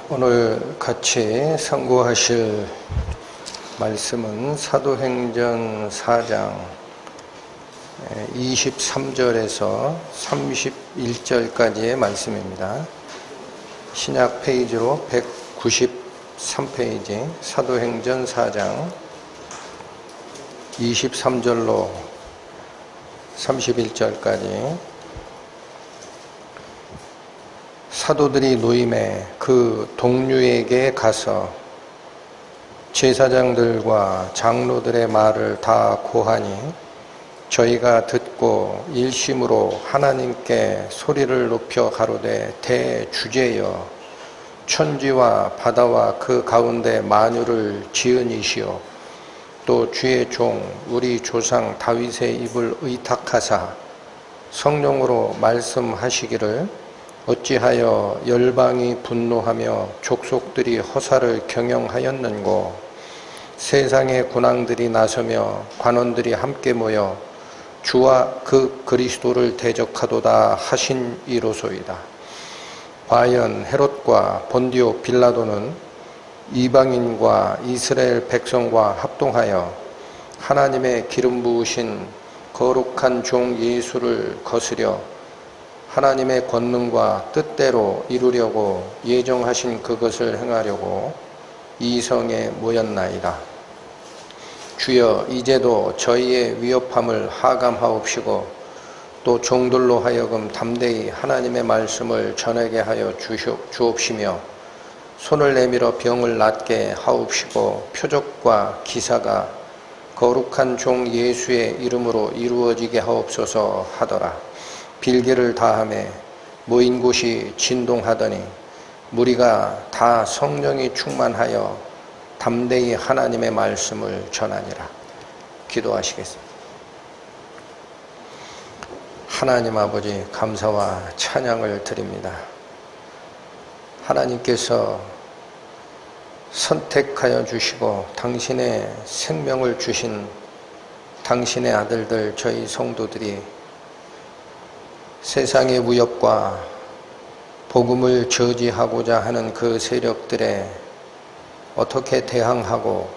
오늘 같이 상고하실 말씀은 사도행전 4장 23절에서 31절까지의 말씀입니다. 신약 페이지로 193페이지 사도행전 4장 23절로 31절까지 사도들이 노임에 그 동류에게 가서 제사장들과 장로들의 말을 다 고하니 저희가 듣고 일심으로 하나님께 소리를 높여 가로되 대주제여 천지와 바다와 그 가운데 만유를 지은 이시오 또 주의 종 우리 조상 다윗의 입을 의탁하사 성령으로 말씀하시기를 어찌하여 열방이 분노하며 족속들이 허사를 경영하였는고 세상의 군왕들이 나서며 관원들이 함께 모여 주와 그 그리스도를 대적하도다 하신 이로소이다. 과연 헤롯과 본디오 빌라도는 이방인과 이스라엘 백성과 합동하여 하나님의 기름 부으신 거룩한 종 예수를 거스려 하나님의 권능과 뜻대로 이루려고 예정하신 그것을 행하려고 이 성에 모였나이다. 주여 이제도 저희의 위협함을 하감하옵시고 또 종들로 하여금 담대히 하나님의 말씀을 전하게 하여 주옵시며 손을 내밀어 병을 낫게 하옵시고 표적과 기사가 거룩한 종 예수의 이름으로 이루어지게 하옵소서 하더라. 빌개를 다하매 모인 곳이 진동하더니 무리가 다 성령이 충만하여 담대히 하나님의 말씀을 전하니라. 기도하시겠습니다. 하나님 아버지 감사와 찬양을 드립니다. 하나님께서 선택하여 주시고 당신의 생명을 주신 당신의 아들들 저희 성도들이 세상의 위협과 복음을 저지하고자 하는 그 세력들에 어떻게 대항하고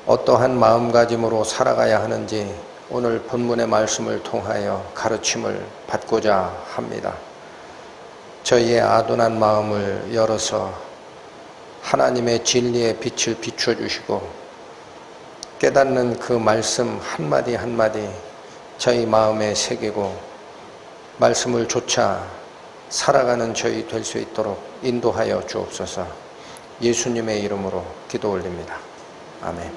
어떠한 마음가짐으로 살아가야 하는지 오늘 본문의 말씀을 통하여 가르침을 받고자 합니다. 저희의 아둔한 마음을 열어서 하나님의 진리의 빛을 비춰주시고 깨닫는 그 말씀 한마디 한마디 저희 마음에 새기고 말씀을 좇아 살아가는 저희 될 수 있도록 인도하여 주옵소서. 예수님의 이름으로 기도 올립니다. 아멘.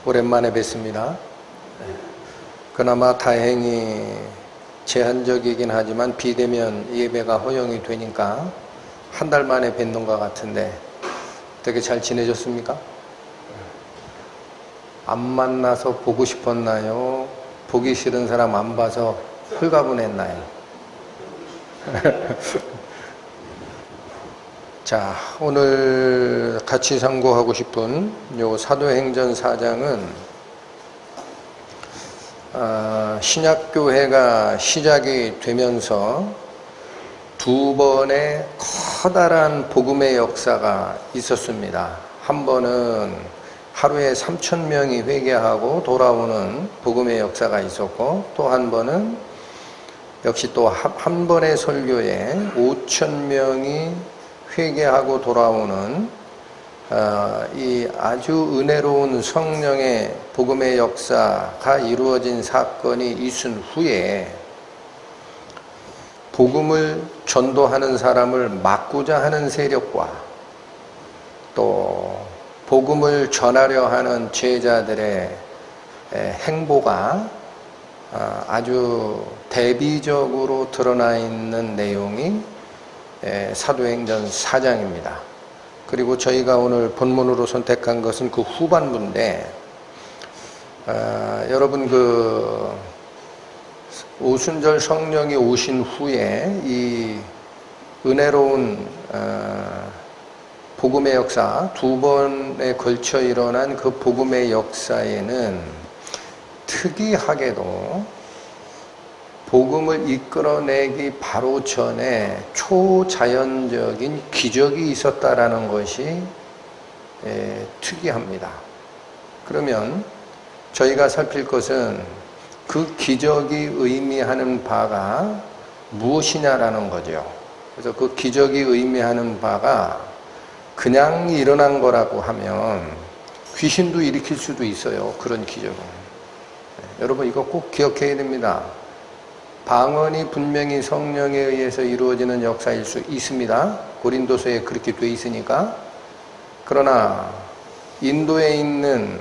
오랜만에 뵙습니다. 그나마 다행히 제한적이긴 하지만 비대면 예배가 허용이 되니까 한 달 만에 뵙는 것 같은데 되게 잘 지내셨습니까? 안 만나서 보고 싶었나요? 보기 싫은 사람 안 봐서 홀가분했나요? 자, 오늘 같이 상고하고 싶은 요 사도행전 4장은 신약교회가 시작이 되면서 두 번의 커다란 복음의 역사가 있었습니다. 한 번은 하루에 3,000명이 회개하고 돌아오는 복음의 역사가 있었고 또 한 번은 역시 또 한 번의 설교에 5,000명이 회개하고 돌아오는 이 아주 은혜로운 성령의 복음의 역사가 이루어진 사건이 있은 후에 복음을 전도하는 사람을 막고자 하는 세력과 또 복음을 전하려 하는 제자들의 행보가 아주 대비적으로 드러나 있는 내용이 사도행전 4장입니다. 그리고 저희가 오늘 본문으로 선택한 것은 그 후반부인데 여러분 그 오순절 성령이 오신 후에 이 은혜로운 복음의 역사, 두 번에 걸쳐 일어난 그 복음의 역사에는 특이하게도 복음을 이끌어내기 바로 전에 초자연적인 기적이 있었다라는 것이 특이합니다. 그러면 저희가 살필 것은 그 기적이 의미하는 바가 무엇이냐라는 거죠. 그래서 그 기적이 의미하는 바가 그냥 일어난 거라고 하면 귀신도 일으킬 수도 있어요. 그런 기적은. 여러분 이거 꼭 기억해야 됩니다. 방언이 분명히 성령에 의해서 이루어지는 역사일 수 있습니다. 고린도서에 그렇게 돼 있으니까. 그러나 인도에 있는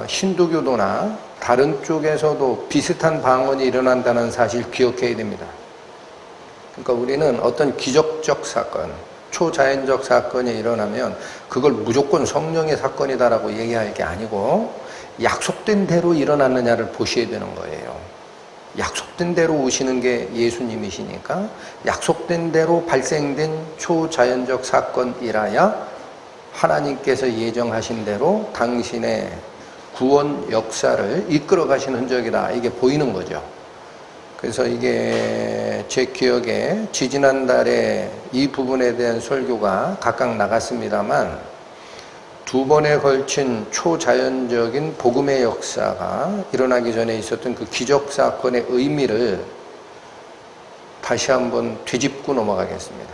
힌두교도나 다른 쪽에서도 비슷한 방언이 일어난다는 사실 기억해야 됩니다. 그러니까 우리는 어떤 기적적 사건, 초자연적 사건이 일어나면 그걸 무조건 성령의 사건이다라고 얘기할 게 아니고 약속된 대로 일어났느냐를 보셔야 되는 거예요. 약속된 대로 오시는 게 예수님이시니까 약속된 대로 발생된 초자연적 사건이라야 하나님께서 예정하신 대로 당신의 구원 역사를 이끌어 가신 흔적이다. 이게 보이는 거죠. 그래서 이게 제 기억에 지지난달에 이 부분에 대한 설교가 각각 나갔습니다만 두 번에 걸친 초자연적인 복음의 역사가 일어나기 전에 있었던 그 기적 사건의 의미를 다시 한번 되짚고 넘어가겠습니다.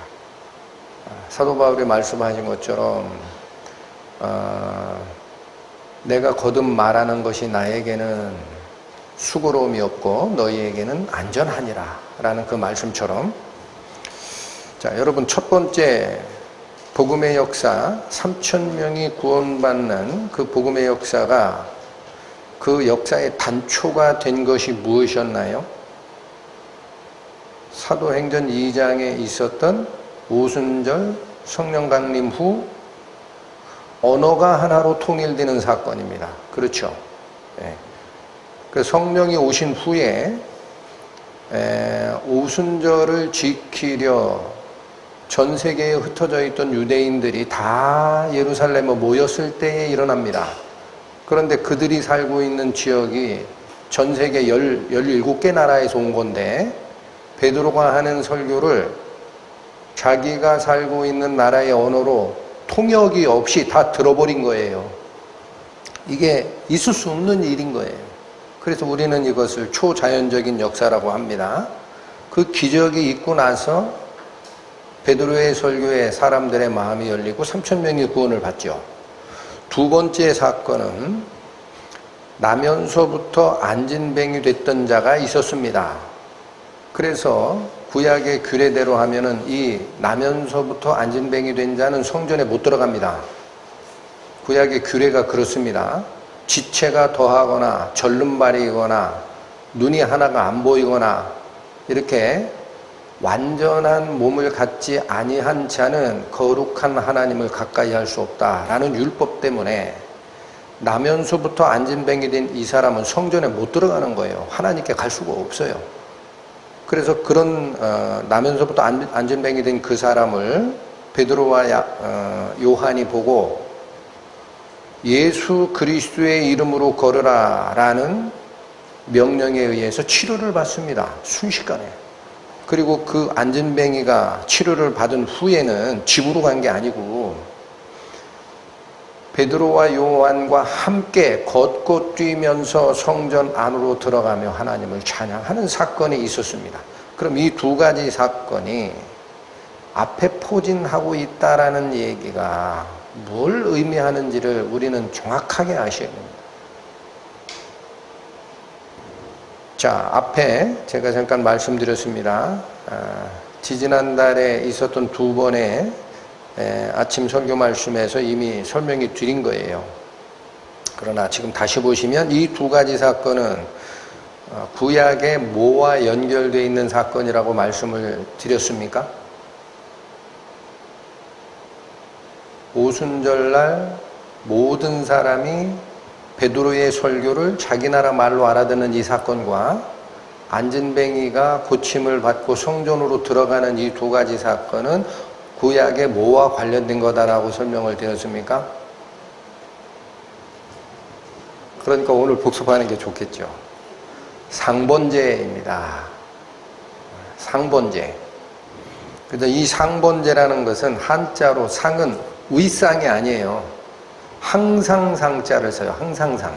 사도 바울이 말씀하신 것처럼 내가 거듭 말하는 것이 나에게는 수고로움이 없고 너희에게는 안전하니라 라는 그 말씀처럼, 자, 여러분 첫 번째 복음의 역사, 3,000명이 구원받는 그 복음의 역사가 그 역사의 단초가 된 것이 무엇이었나요? 사도행전 2장에 있었던 오순절 성령 강림 후 언어가 하나로 통일되는 사건입니다. 그렇죠? 네. 그 성령이 오신 후에 오순절을 지키려 전 세계에 흩어져 있던 유대인들이 다 예루살렘에 모였을 때에 일어납니다. 그런데 그들이 살고 있는 지역이 전 세계 17개 나라에서 온 건데 베드로가 하는 설교를 자기가 살고 있는 나라의 언어로 통역이 없이 다 들어버린 거예요. 이게 있을 수 없는 일인 거예요. 그래서 우리는 이것을 초자연적인 역사라고 합니다. 그 기적이 있고 나서 베드로의 설교에 사람들의 마음이 열리고 3,000명이 구원을 받죠. 두 번째 사건은 나면서부터 안진뱅이 됐던 자가 있었습니다. 그래서 구약의 규례대로 하면은 이 나면서부터 안진뱅이 된 자는 성전에 못 들어갑니다. 구약의 규례가 그렇습니다. 지체가 더하거나 절름발이거나 눈이 하나가 안 보이거나 이렇게 완전한 몸을 갖지 아니한 자는 거룩한 하나님을 가까이 할 수 없다라는 율법 때문에 나면서부터 안진뱅이 된 이 사람은 성전에 못 들어가는 거예요. 하나님께 갈 수가 없어요. 그래서 그런 나면서부터 안진뱅이 된 그 사람을 베드로와 요한이 보고 예수 그리스도의 이름으로 걸으라 라는 명령에 의해서 치료를 받습니다. 순식간에. 그리고 그 안진뱅이가 치료를 받은 후에는 집으로 간 게 아니고 베드로와 요한과 함께 걷고 뛰면서 성전 안으로 들어가며 하나님을 찬양하는 사건이 있었습니다. 그럼 이 두 가지 사건이 앞에 포진하고 있다라는 얘기가 뭘 의미하는지를 우리는 정확하게 아셔야 됩니다. 자, 앞에 제가 잠깐 말씀드렸습니다. 지지난달에 있었던 두 번의 아침 설교 말씀에서 이미 설명이 드린 거예요. 그러나 지금 다시 보시면 이 두 가지 사건은 구약의 뭐와 연결되어 있는 사건이라고 말씀을 드렸습니까? 오순절날 모든 사람이 베드로의 설교를 자기 나라 말로 알아듣는 이 사건과 안진뱅이가 고침을 받고 성전으로 들어가는 이 두 가지 사건은 구약의 뭐와 관련된 거다라고 설명을 드렸습니까? 그러니까 오늘 복습하는 게 좋겠죠. 상번제입니다. 상번제. 그래서 이 상번제라는 것은 한자로 상은 위상이 아니에요. 항상 상자를 써요. 항상상.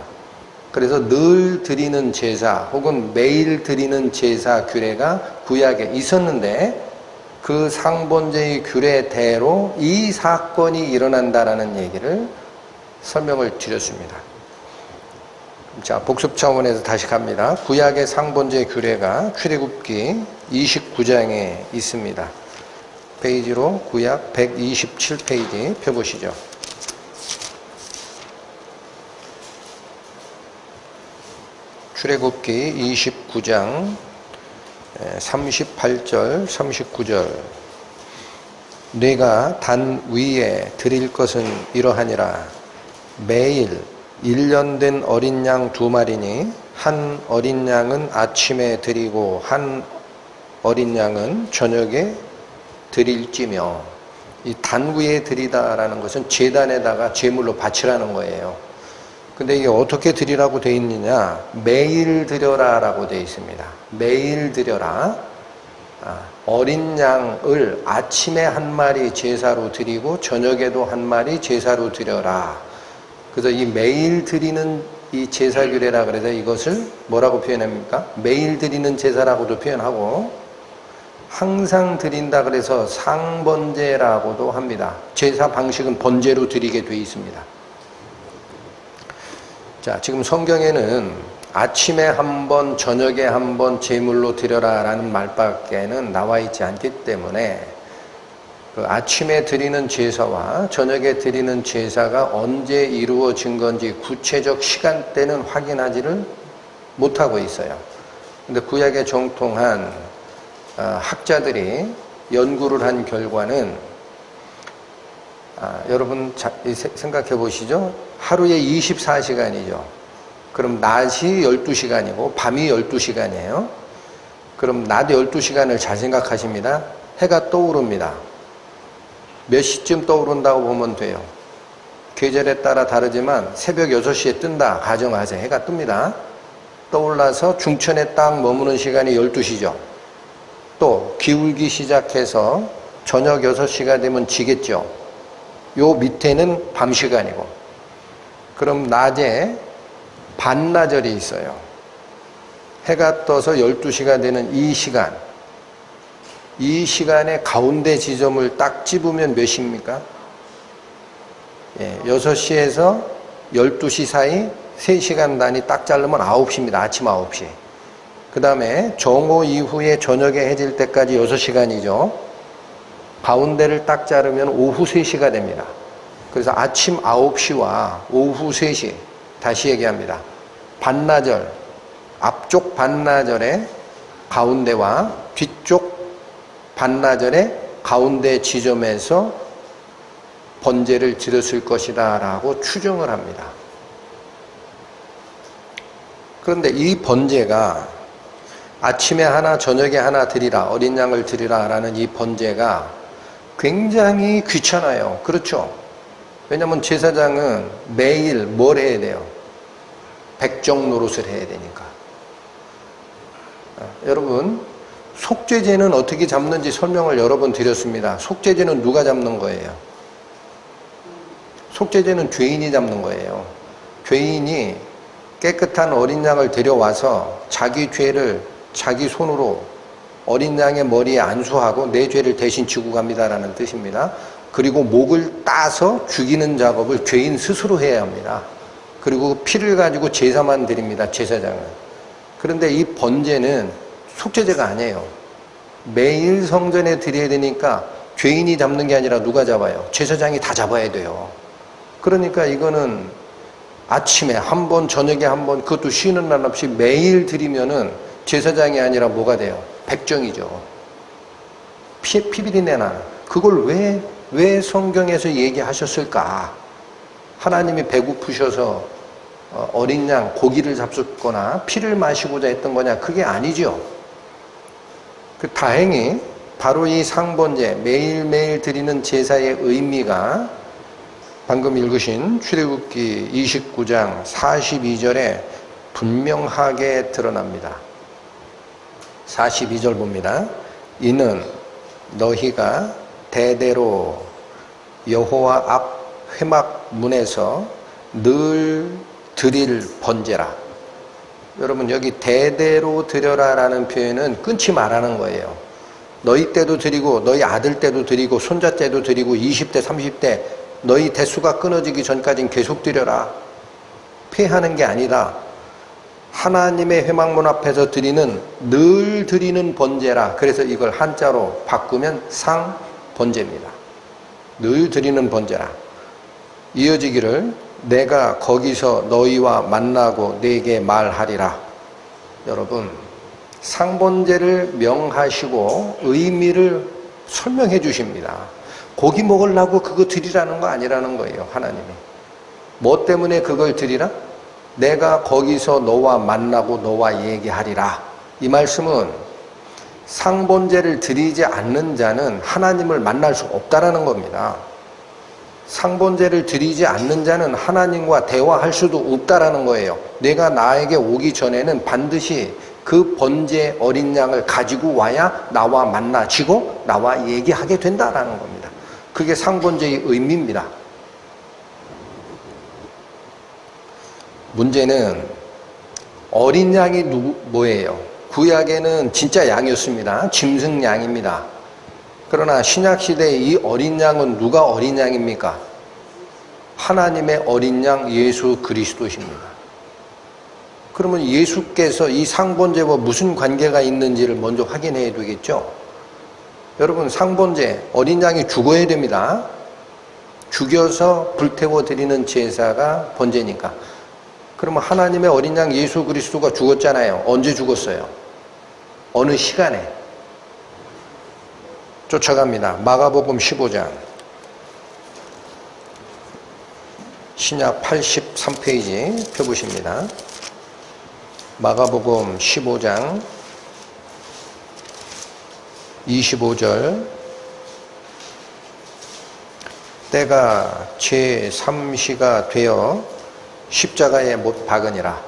그래서 늘 드리는 제사 혹은 매일 드리는 제사 규례가 구약에 있었는데 그 상번제의 규례대로 이 사건이 일어난다라는 얘기를 설명을 드렸습니다. 자, 복습 차원에서 다시 갑니다. 구약의 상번제 규례가 출애굽기 29장에 있습니다. 페이지로 구약 127페이지 펴보시죠. 출애굽기 29장 38절 39절 네가 단 위에 드릴 것은 이러하니라. 매일 1년 된 어린 양 2마리니 한 어린 양은 아침에 드리고 한 어린 양은 저녁에 드릴지며, 이 단 위에 드리다라는 것은 제단에다가 제물로 바치라는 거예요. 근데 이게 어떻게 드리라고 되어 있느냐? 매일 드려라 라고 되어 있습니다. 매일 드려라. 어린 양을 아침에 한 마리 제사로 드리고 저녁에도 한 마리 제사로 드려라. 그래서 이 매일 드리는 이 제사 규례라 그래서 이것을 뭐라고 표현합니까? 매일 드리는 제사라고도 표현하고 항상 드린다 그래서 상번제라고도 합니다. 제사 방식은 번제로 드리게 되어 있습니다. 자, 지금 성경에는 아침에 한 번, 저녁에 한 번 제물로 드려라 라는 말밖에는 나와 있지 않기 때문에 그 아침에 드리는 제사와 저녁에 드리는 제사가 언제 이루어진 건지 구체적 시간대는 확인하지를 못하고 있어요. 근데 구약에 정통한 학자들이 연구를 한 결과는 여러분 생각해 보시죠. 하루에 24시간이죠. 그럼 낮이 12시간이고 밤이 12시간이에요. 그럼 낮 12시간을 잘 생각하십니다. 해가 떠오릅니다. 몇 시쯤 떠오른다고 보면 돼요. 계절에 따라 다르지만 새벽 6시에 뜬다 가정하세요. 해가 뜹니다. 떠올라서 중천에 딱 머무는 시간이 12시죠. 또 기울기 시작해서 저녁 6시가 되면 지겠죠. 요 밑에는 밤 시간이고, 그럼 낮에 반나절이 있어요. 해가 떠서 12시가 되는 이 시간, 이 시간의 가운데 지점을 딱 집으면 몇 시입니까? 6시에서 12시 사이 3시간 단위 딱 자르면 9시입니다. 아침 9시. 그 다음에 정오 이후에 저녁에 해질 때까지 6시간이죠. 가운데를 딱 자르면 오후 3시가 됩니다. 그래서 아침 9시와 오후 3시, 다시 얘기합니다. 반나절, 앞쪽 반나절의 가운데와 뒤쪽 반나절의 가운데 지점에서 번제를 드렸을 것이다 라고 추정을 합니다. 그런데 이 번제가 아침에 하나 저녁에 하나 드리라, 어린 양을 드리라 라는 이 번제가 굉장히 귀찮아요. 그렇죠? 왜냐하면 제사장은 매일 뭘 해야 돼요? 백정 노릇을 해야 되니까. 여러분, 속죄제는 어떻게 잡는지 설명을 여러 번 드렸습니다. 속죄제는 누가 잡는 거예요? 속죄제는 죄인이 잡는 거예요. 죄인이 깨끗한 어린 양을 데려와서 자기 죄를 자기 손으로 어린 양의 머리에 안수하고 내 죄를 대신 지고 갑니다라는 뜻입니다. 그리고 목을 따서 죽이는 작업을 죄인 스스로 해야 합니다. 그리고 피를 가지고 제사만 드립니다. 제사장은. 그런데 이 번제는 속죄제가 아니에요. 매일 성전에 드려야 되니까 죄인이 잡는 게 아니라 누가 잡아요? 제사장이 다 잡아야 돼요. 그러니까 이거는 아침에 한 번, 저녁에 한 번, 그것도 쉬는 날 없이 매일 드리면은 제사장이 아니라 뭐가 돼요? 백정이죠. 피비린내 나는. 그걸 왜 성경에서 얘기하셨을까? 하나님이 배고프셔서 어린 양 고기를 잡숫거나 피를 마시고자 했던 거냐? 그게 아니죠. 다행히 바로 이 상번제, 매일매일 드리는 제사의 의미가 방금 읽으신 출애굽기 29장 42절에 분명하게 드러납니다. 42절 봅니다. 이는 너희가 대대로 여호와 앞 회막 문에서 늘 드릴 번제라. 여러분, 여기 대대로 드려라 라는 표현은 끊지 말라는 거예요. 너희 때도 드리고 너희 아들 때도 드리고 손자 때도 드리고 20대 30대 너희 대수가 끊어지기 전까지는 계속 드려라. 폐하는 게 아니다. 하나님의 회막문 앞에서 드리는 늘 드리는 번제라. 그래서 이걸 한자로 바꾸면 상번제입니다. 늘 드리는 번제라. 이어지기를 내가 거기서 너희와 만나고 네게 말하리라. 여러분, 상번제를 명하시고 의미를 설명해 주십니다. 고기 먹으려고 그거 드리라는 거 아니라는 거예요. 하나님이. 뭐 때문에 그걸 드리라? 내가 거기서 너와 만나고 너와 얘기하리라. 이 말씀은 상번제를 드리지 않는 자는 하나님을 만날 수 없다라는 겁니다. 상번제를 드리지 않는 자는 하나님과 대화할 수도 없다라는 거예요. 내가 나에게 오기 전에는 반드시 그 번제 어린 양을 가지고 와야 나와 만나지고 나와 얘기하게 된다라는 겁니다. 그게 상번제의 의미입니다. 문제는 어린 양이 뭐예요? 구약에는 진짜 양이었습니다. 짐승 양입니다. 그러나 신약시대의 이 어린 양은 누가 어린 양입니까? 하나님의 어린 양 예수 그리스도십니다. 그러면 예수께서 이 상번제와 무슨 관계가 있는지를 먼저 확인해야 되겠죠? 여러분, 상번제, 어린 양이 죽어야 됩니다. 죽여서 불태워 드리는 제사가 번제니까. 그러면 하나님의 어린 양 예수 그리스도가 죽었잖아요. 언제 죽었어요? 어느 시간에? 쫓아갑니다. 마가복음 15장. 신약 83페이지 펴보십니다. 마가복음 15장 25절. 때가 제3시가 되어 십자가에 못 박으니라.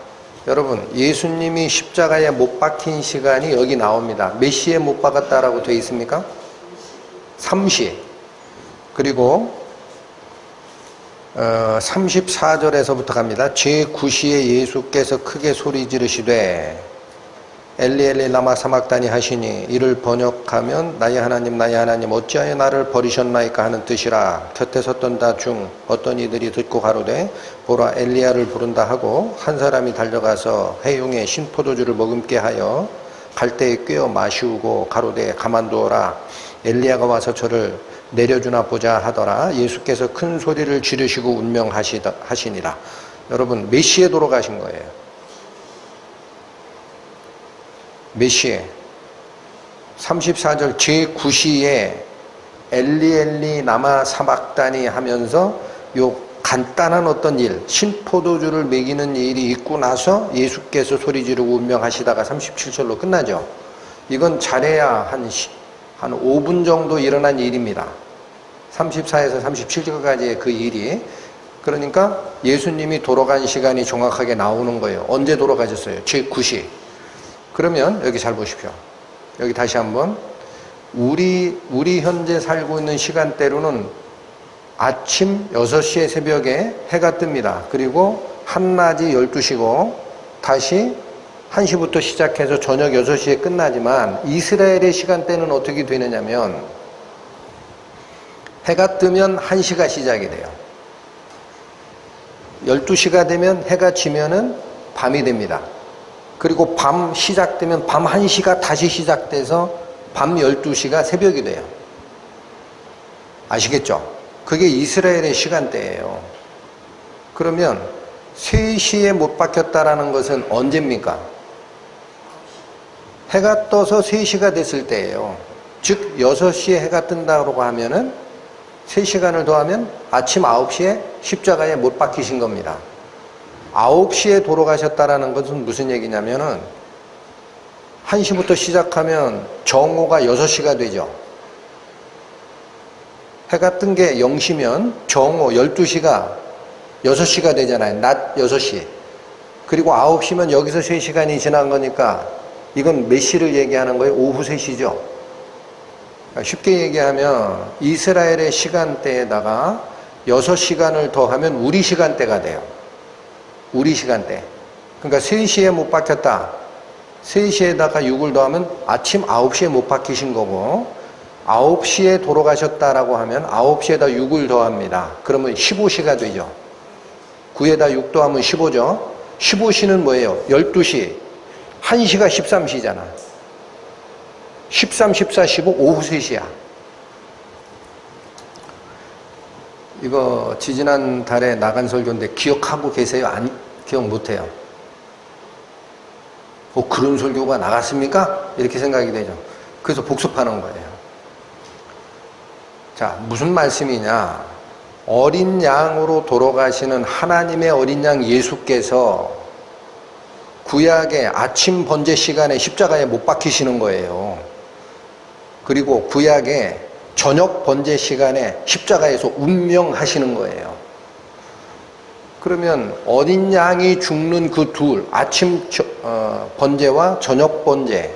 여러분, 예수님이 십자가에 못 박힌 시간이 여기 나옵니다. 몇 시에 못 박았다라고 되어 있습니까? 3시. 그리고 34절에서부터 갑니다. 제9시에 예수께서 크게 소리 지르시되 엘리 엘리 라마 사막다니 하시니 이를 번역하면 나의 하나님 어찌하여 나를 버리셨나이까 하는 뜻이라. 곁에 섰던 자 중 어떤 이들이 듣고 가로되 보라 엘리야를 부른다 하고 한 사람이 달려가서 회용에 신포도주를 머금게 하여 갈대에 꿰어 마시우고 가로되 가만두어라 엘리야가 와서 저를 내려주나 보자 하더라. 예수께서 큰 소리를 지르시고 운명하시니라. 여러분, 몇 시에 돌아가신 거예요? 몇 시에? 34절 제9시에 엘리 엘리 라마 사막다니 하면서 요 간단한 어떤 일, 신포도주를 먹이는 일이 있고 나서 예수께서 소리 지르고 운명하시다가 37절로 끝나죠. 이건 잘해야 한 5분 정도 일어난 일입니다. 34에서 37절까지의 그 일이. 그러니까 예수님이 돌아간 시간이 정확하게 나오는 거예요. 언제 돌아가셨어요? 제9시. 그러면 여기 잘 보십시오. 여기 다시 한번 우리 현재 살고 있는 시간대로는 아침 6시에 새벽에 해가 뜹니다. 그리고 한낮이 12시고 다시 1시부터 시작해서 저녁 6시에 끝나지만 이스라엘의 시간대는 어떻게 되느냐면 해가 뜨면 1시가 시작이 돼요. 12시가 되면 해가 지면은 밤이 됩니다. 그리고 밤 시작되면 밤 1시가 다시 시작돼서 밤 12시가 새벽이 돼요. 아시겠죠? 그게 이스라엘의 시간대예요. 그러면 3시에 못 박혔다라는 것은 언제입니까? 해가 떠서 3시가 됐을 때예요. 즉 6시에 해가 뜬다고 하면은 3시간을 더하면 아침 9시에 십자가에 못 박히신 겁니다. 9시에 돌아가셨다라는 것은 무슨 얘기냐면은 1시부터 시작하면 정오가 6시가 되죠. 해가 뜬 게 0시면 정오 12시가 6시가 되잖아요. 낮 6시. 그리고 9시면 여기서 3시간이 지난 거니까 이건 몇 시를 얘기하는 거예요? 오후 3시죠. 쉽게 얘기하면 이스라엘의 시간대에다가 6시간을 더하면 우리 시간대가 돼요. 우리 시간대. 그러니까 3시에 못 박혔다. 3시에다가 6을 더하면 아침 9시에 못 박히신 거고, 9시에 돌아가셨다라고 하면 9시에다 6을 더합니다. 그러면 15시가 되죠. 9에다 6 더하면 15죠. 15시는 뭐예요? 12시. 1시가 13시잖아. 13, 14, 15, 오후 3시야. 이거 지지난 달에 나간 설교인데 기억하고 계세요? 아니, 기억 못해요. 그런 설교가 나갔습니까? 이렇게 생각이 되죠. 그래서 복습하는 거예요. 자, 무슨 말씀이냐? 어린 양으로 돌아가시는 하나님의 어린 양 예수께서 구약의 아침 번제 시간에 십자가에 못 박히시는 거예요. 그리고 구약의 저녁 번제 시간에 십자가에서 운명하시는 거예요. 그러면 어린 양이 죽는 그 둘, 아침 번제와 저녁 번제,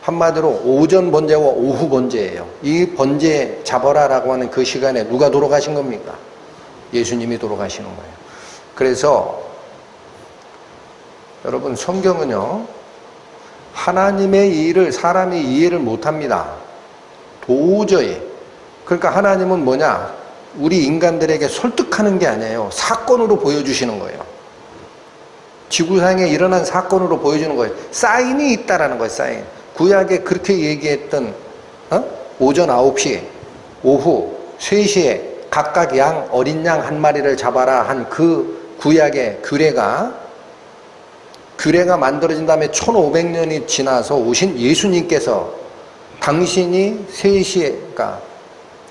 한마디로 오전 번제와 오후 번제예요. 이 번제 잡아라라고 하는 그 시간에 누가 돌아가신 겁니까? 예수님이 돌아가시는 거예요. 그래서 여러분, 성경은요, 하나님의 일을 사람이 이해를 못합니다. 도저히. 그러니까 하나님은 뭐냐? 우리 인간들에게 설득하는 게 아니에요. 사건으로 보여주시는 거예요. 지구상에 일어난 사건으로 보여주는 거예요. 사인이 있다라는 거예요. 사인. 구약에 그렇게 얘기했던 오전 9시, 오후 3시에 각각 양, 어린 양 한 마리를 잡아라 한 그 구약의 규례가 만들어진 다음에 1500년이 지나서 오신 예수님께서 당신이 3시에, 그러니까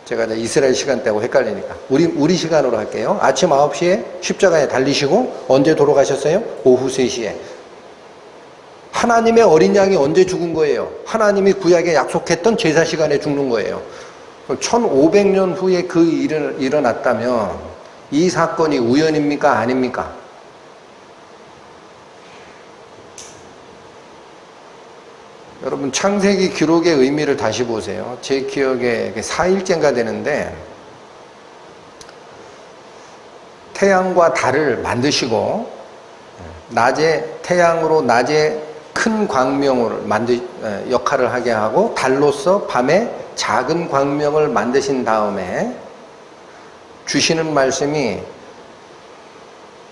제가 이제 이스라엘 시간대하고 헷갈리니까 우리 시간으로 할게요. 아침 9시에 십자가에 달리시고 언제 돌아가셨어요? 오후 3시에. 하나님의 어린 양이 언제 죽은 거예요? 하나님이 구약에 약속했던 제사 시간에 죽는 거예요. 1500년 후에 그 일이 일어났다면 이 사건이 우연입니까? 아닙니까? 여러분, 창세기 기록의 의미를 다시 보세요. 제 기억에 4일째인가 되는데 태양과 달을 만드시고 태양으로 낮에 큰 광명을 역할을 하게 하고 달로서 밤에 작은 광명을 만드신 다음에 주시는 말씀이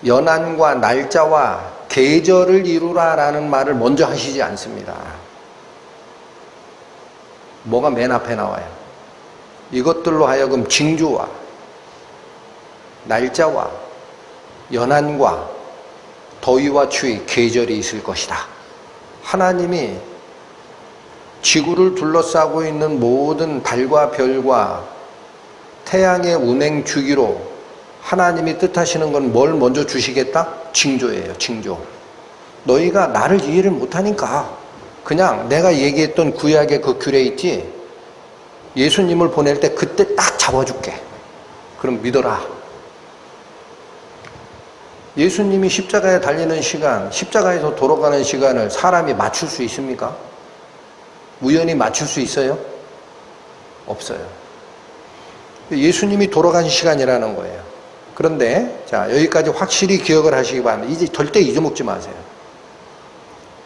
연한과 날짜와 계절을 이루라라는 말을 먼저 하시지 않습니다. 뭐가 맨 앞에 나와요? 이것들로 하여금 징조와 날짜와 연한과 더위와 추위, 계절이 있을 것이다. 하나님이 지구를 둘러싸고 있는 모든 달과 별과 태양의 운행 주기로 하나님이 뜻하시는 건 뭘 먼저 주시겠다? 징조예요. 징조. 너희가 나를 이해를 못하니까 그냥 내가 얘기했던 구약의 그 규례 있지? 예수님을 보낼 때 그때 딱 잡아줄게. 그럼 믿어라. 예수님이 십자가에 달리는 시간, 십자가에서 돌아가는 시간을 사람이 맞출 수 있습니까? 우연히 맞출 수 있어요? 없어요. 예수님이 돌아간 시간이라는 거예요. 그런데 자, 여기까지 확실히 기억을 하시기 바랍니다. 이제 절대 잊어먹지 마세요.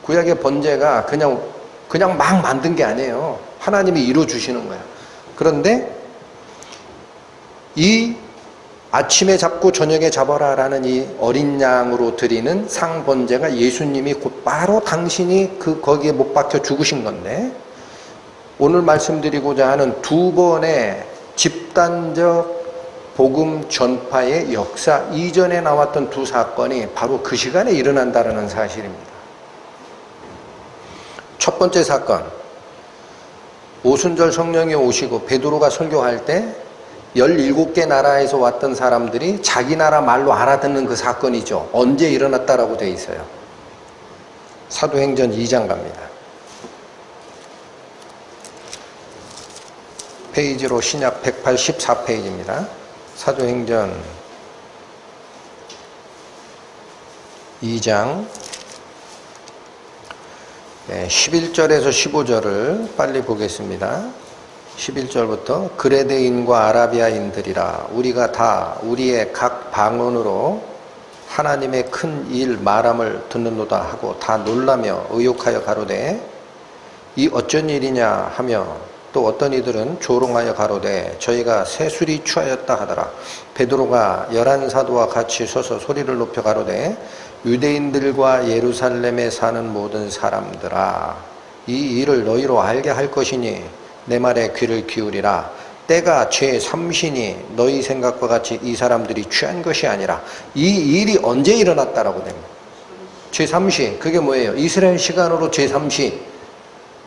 구약의 번제가 그냥 막 만든 게 아니에요. 하나님이 이루어주시는 거예요. 그런데 이 아침에 잡고 저녁에 잡아라 라는 이 어린 양으로 드리는 상번제가 예수님이 곧바로 당신이 거기에 못 박혀 죽으신 건데, 오늘 말씀드리고자 하는 두 번의 집단적 복음 전파의 역사 이전에 나왔던 두 사건이 바로 그 시간에 일어난다는 사실입니다. 첫 번째 사건, 오순절 성령이 오시고 베드로가 설교할 때 17개 나라에서 왔던 사람들이 자기 나라 말로 알아듣는 그 사건이죠. 언제 일어났다라고 되어 있어요. 사도행전 2장 갑니다. 페이지로 신약 184페이지입니다. 사도행전 2장 11절에서 15절을 빨리 보겠습니다. 11절부터 그레데인과 아라비아인들이라 우리가 다 우리의 각 방언으로 하나님의 큰 일 말함을 듣는도다 하고 다 놀라며 의욕하여 가로되 이 어쩐 일이냐 하며 또 어떤 이들은 조롱하여 가로되 저희가 새술이 취하였다 하더라. 베드로가 11사도와 같이 서서 소리를 높여 가로되 유대인들과 예루살렘에 사는 모든 사람들아 이 일을 너희로 알게 할 것이니 내 말에 귀를 기울이라. 때가 제3시니 너희 생각과 같이 이 사람들이 취한 것이 아니라 이 일이 언제 일어났다라고 됩니다. 제3시 그게 뭐예요? 이스라엘 시간으로 제3시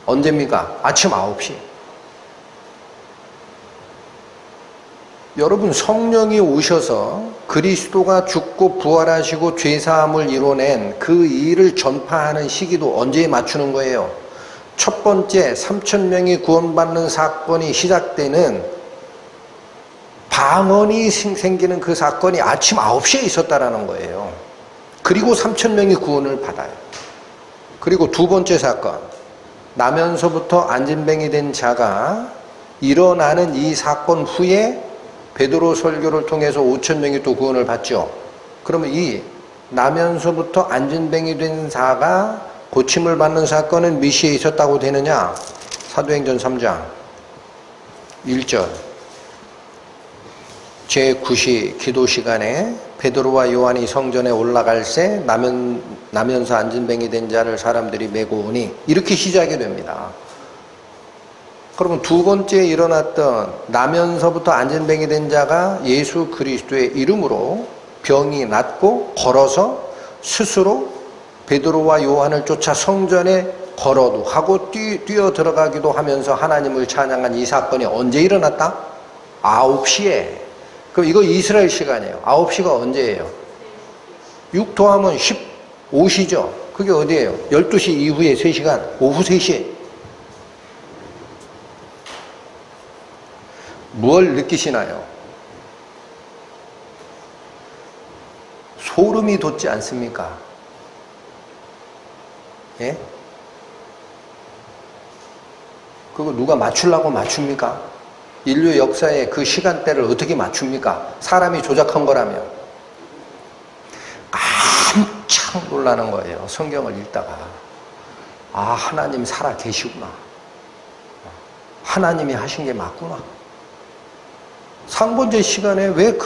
언제입니까? 아침 9시. 여러분 성령이 오셔서 그리스도가 죽고 부활하시고 죄사함을 이뤄낸 그 일을 전파하는 시기도 언제에 맞추는 거예요? 첫 번째 3,000명이 구원받는 사건이 시작되는 방언이 생기는 그 사건이 아침 9시에 있었다라는 거예요. 그리고 3,000명이 구원을 받아요. 그리고 두 번째 사건 나면서부터 안진뱅이 된 자가 일어나는 이 사건 후에 베드로 설교를 통해서 5,000명이 또 구원을 받죠. 그러면 이 나면서부터 안진뱅이 된 자가 고침을 받는 사건은 몇 시에 있었다고 되느냐? 사도행전 3장 1절 제9시 기도 시간에 베드로와 요한이 성전에 올라갈 새 나면서 안진뱅이 된 자를 사람들이 메고 오니 이렇게 시작이 됩니다. 그러면 두 번째 일어났던 나면서부터 안진뱅이 된 자가 예수 그리스도의 이름으로 병이 낫고 걸어서 스스로 베드로와 요한을 쫓아 성전에 걸어도 하고 뛰어 들어가기도 하면서 하나님을 찬양한 이 사건이 언제 일어났다? 9시에. 그럼 이거 이스라엘 시간이에요. 9시가 언제예요? 6 더하면 15시죠. 그게 어디예요? 12시 이후에 3시간, 오후 3시에. 뭘 느끼시나요? 소름이 돋지 않습니까? 예? 그거 누가 맞추려고 맞춥니까? 인류 역사의 그 시간대를 어떻게 맞춥니까? 사람이 조작한 거라면. 깜짝 놀라는 거예요. 성경을 읽다가. 아, 하나님 살아 계시구나. 하나님이 하신 게 맞구나. 상번제 시간에 왜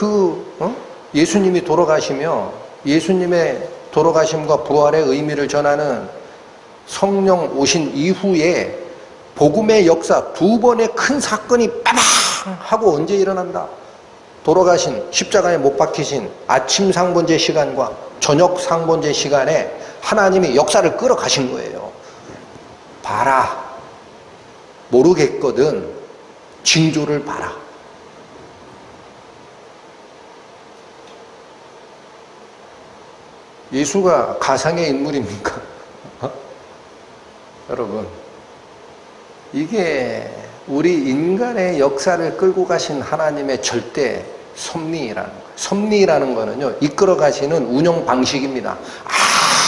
예수님이 돌아가시며 예수님의 돌아가심과 부활의 의미를 전하는 성령 오신 이후에 복음의 역사 두 번의 큰 사건이 빠방 하고 언제 일어난다? 돌아가신 십자가에 못 박히신 아침 상번제 시간과 저녁 상번제 시간에 하나님이 역사를 끌어가신 거예요. 봐라. 모르겠거든. 징조를 봐라. 예수가 가상의 인물입니까? 여러분, 이게 우리 인간의 역사를 끌고 가신 하나님의 절대 섭리라는 거예요. 섭리라는 거는요, 이끌어 가시는 운영 방식입니다.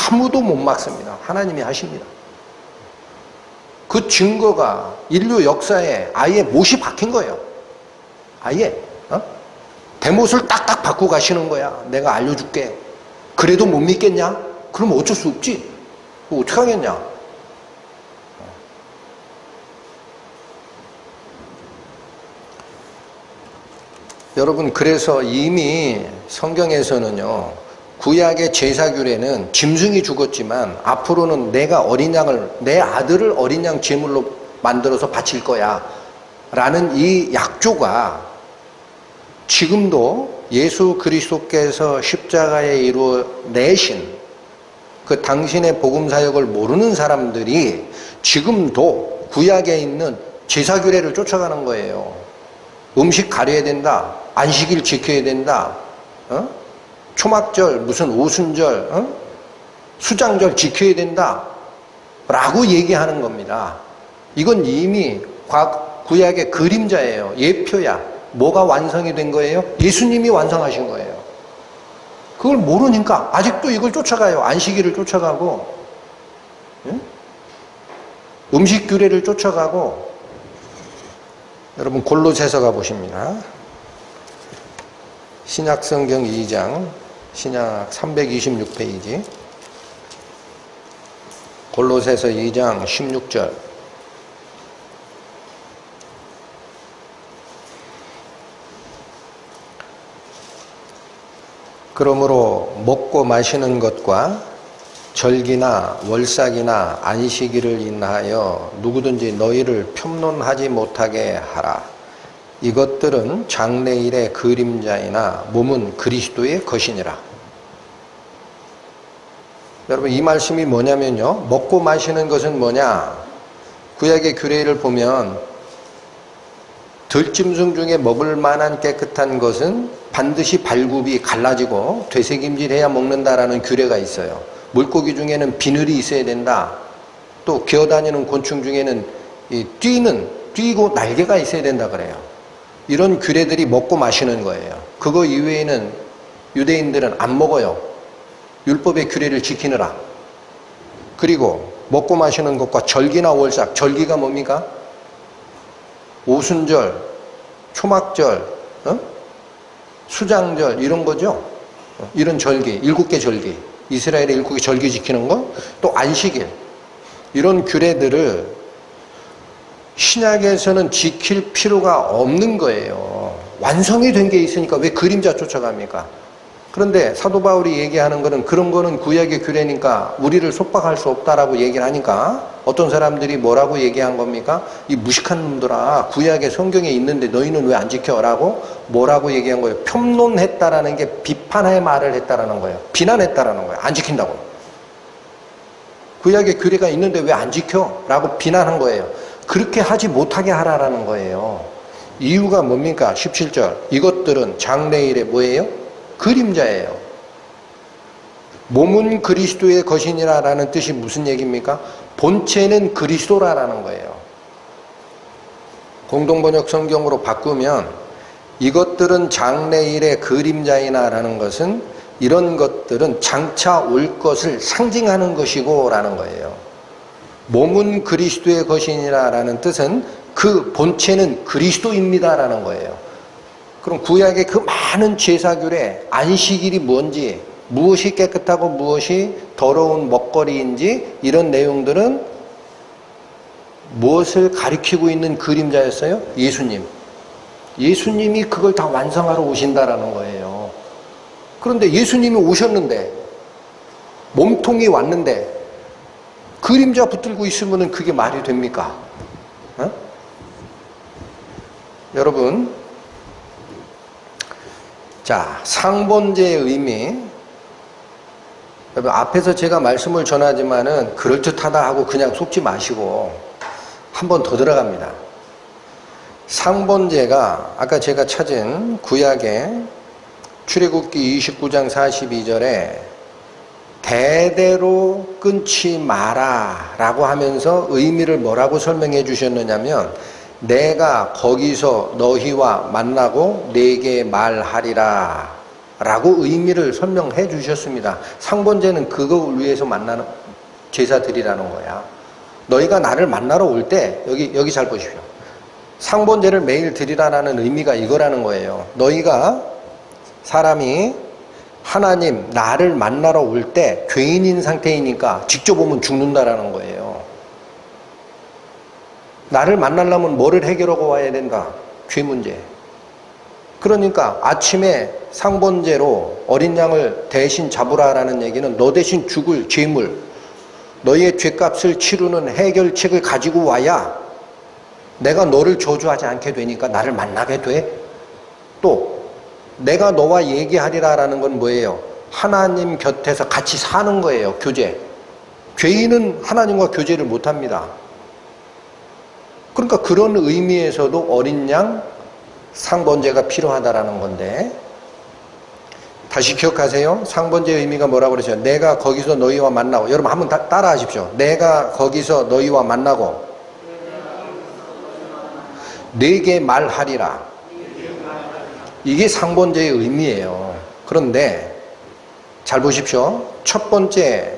아무도 못 막습니다. 하나님이 하십니다. 그 증거가 인류 역사에 아예 못이 박힌 거예요. 아예. 대못을 딱딱 바꾸고 가시는 거야. 내가 알려줄게. 그래도 못 믿겠냐? 그럼 어쩔 수 없지. 어떻게 하겠냐? 여러분, 그래서 이미 성경에서는요, 구약의 제사규례는 짐승이 죽었지만 앞으로는 내가 어린 양을, 내 아들을 어린 양 제물로 만들어서 바칠 거야 라는 이 약조가 지금도 예수 그리스도께서 십자가에 이루어내신 그 당신의 복음 사역을 모르는 사람들이 지금도 구약에 있는 제사규례를 쫓아가는 거예요. 음식 가려야 된다. 안식일 지켜야 된다. 초막절, 무슨 오순절, 수장절 지켜야 된다. 라고 얘기하는 겁니다. 이건 이미 구약의 그림자예요. 예표야. 뭐가 완성이 된 거예요? 예수님이 완성하신 거예요. 그걸 모르니까 아직도 이걸 쫓아가요. 안식일을 쫓아가고. 응? 음식 규례를 쫓아가고, 여러분 골로새서 가보십니다. 신약성경 2장, 신약 326페이지, 골로새서 2장 16절. 그러므로 먹고 마시는 것과 절기나 월삭이나 안식일을 인하여 누구든지 너희를 평론하지 못하게 하라. 이것들은 장래일의 그림자이나 몸은 그리스도의 것이니라. 여러분 이 말씀이 뭐냐면요, 먹고 마시는 것은 뭐냐, 구약의 규례를 보면 들짐승 중에 먹을 만한 깨끗한 것은 반드시 발굽이 갈라지고 되새김질해야 먹는다라는 규례가 있어요. 물고기 중에는 비늘이 있어야 된다. 또 기어다니는 곤충 중에는 뛰고 날개가 있어야 된다 그래요. 이런 규례들이 먹고 마시는 거예요. 그거 이외에는 유대인들은 안 먹어요. 율법의 규례를 지키느라. 그리고 먹고 마시는 것과 절기나 월삭, 절기가 뭡니까? 오순절, 초막절, 수장절 이런 거죠. 이런 절기, 7개 절기, 이스라엘의 7개 절기 지키는 거, 또 안식일, 이런 규례들을 신약에서는 지킬 필요가 없는 거예요. 완성이 된 게 있으니까 왜 그림자 쫓아갑니까? 그런데 사도 바울이 얘기하는 거는 그런 거는 구약의 규례니까 우리를 속박할 수 없다라고 얘기를 하니까 어떤 사람들이 뭐라고 얘기한 겁니까? 이 무식한 놈들아, 구약의 성경에 있는데 너희는 왜 안 지켜? 라고 뭐라고 얘기한 거예요? 평론했다라는 게 비판의 말을 했다라는 거예요. 비난했다라는 거예요. 안 지킨다고. 구약의 규례가 있는데 왜 안 지켜? 라고 비난한 거예요. 그렇게 하지 못하게 하라라는 거예요. 이유가 뭡니까? 17절. 이것들은 장래일의 뭐예요? 그림자예요. 몸은 그리스도의 것이니라라는 뜻이 무슨 얘기입니까? 본체는 그리스도라는 거예요. 공동번역 성경으로 바꾸면 이것들은 장래일의 그림자이나라는 것은 이런 것들은 장차 올 것을 상징하는 것이고 라는 거예요. 몸은 그리스도의 것이니라라는 뜻은 그 본체는 그리스도입니다라는 거예요. 그럼 구약의 그 많은 제사규례, 안식일이 뭔지, 무엇이 깨끗하고 무엇이 더러운 먹거리인지 이런 내용들은 무엇을 가리키고 있는 그림자였어요? 예수님. 예수님이 그걸 다 완성하러 오신다라는 거예요. 그런데 예수님이 오셨는데, 몸통이 왔는데 그림자 붙들고 있으면 그게 말이 됩니까? 여러분, 자, 상본제의 의미, 여러분 앞에서 제가 말씀을 전하지만은 그럴듯하다 하고 그냥 속지 마시고 한 번 더 들어갑니다. 상본제가 아까 제가 찾은 구약의 출애굽기 29장 42절에 대대로 끊지 마라 라고 하면서 의미를 뭐라고 설명해 주셨느냐면, 내가 거기서 너희와 만나고 네게 말하리라 라고 의미를 설명해 주셨습니다. 상본제는 그걸 위해서 만나는 제사들이라는 거야. 너희가 나를 만나러 올 때, 여기 잘 보십시오. 상본제를 매일 드리라라는 의미가 이거라는 거예요. 너희가 사람이 하나님 나를 만나러 올 때 죄인인 상태이니까 직접 오면 죽는다라는 거예요. 나를 만나려면 뭐를 해결하고 와야 된다? 죄 문제. 그러니까 아침에 상본제로 어린 양을 대신 잡으라라는 얘기는 너 대신 죽을 죄물, 너희의 죄값을 치르는 해결책을 가지고 와야 내가 너를 저주하지 않게 되니까 나를 만나게 돼. 또 내가 너와 얘기하리라라는 건 뭐예요? 하나님 곁에서 같이 사는 거예요. 교제. 죄인은 하나님과 교제를 못합니다. 그러니까 그런 의미에서도 어린 양 상본제가 필요하다라는 건데, 다시 기억하세요. 상본제의 의미가 뭐라고 그러죠? 내가 거기서 너희와 만나고, 여러분 한번 따라 하십시오. 내가 거기서 너희와 만나고 네게 말하리라. 이게 상본제의 의미예요. 그런데 잘 보십시오. 첫 번째,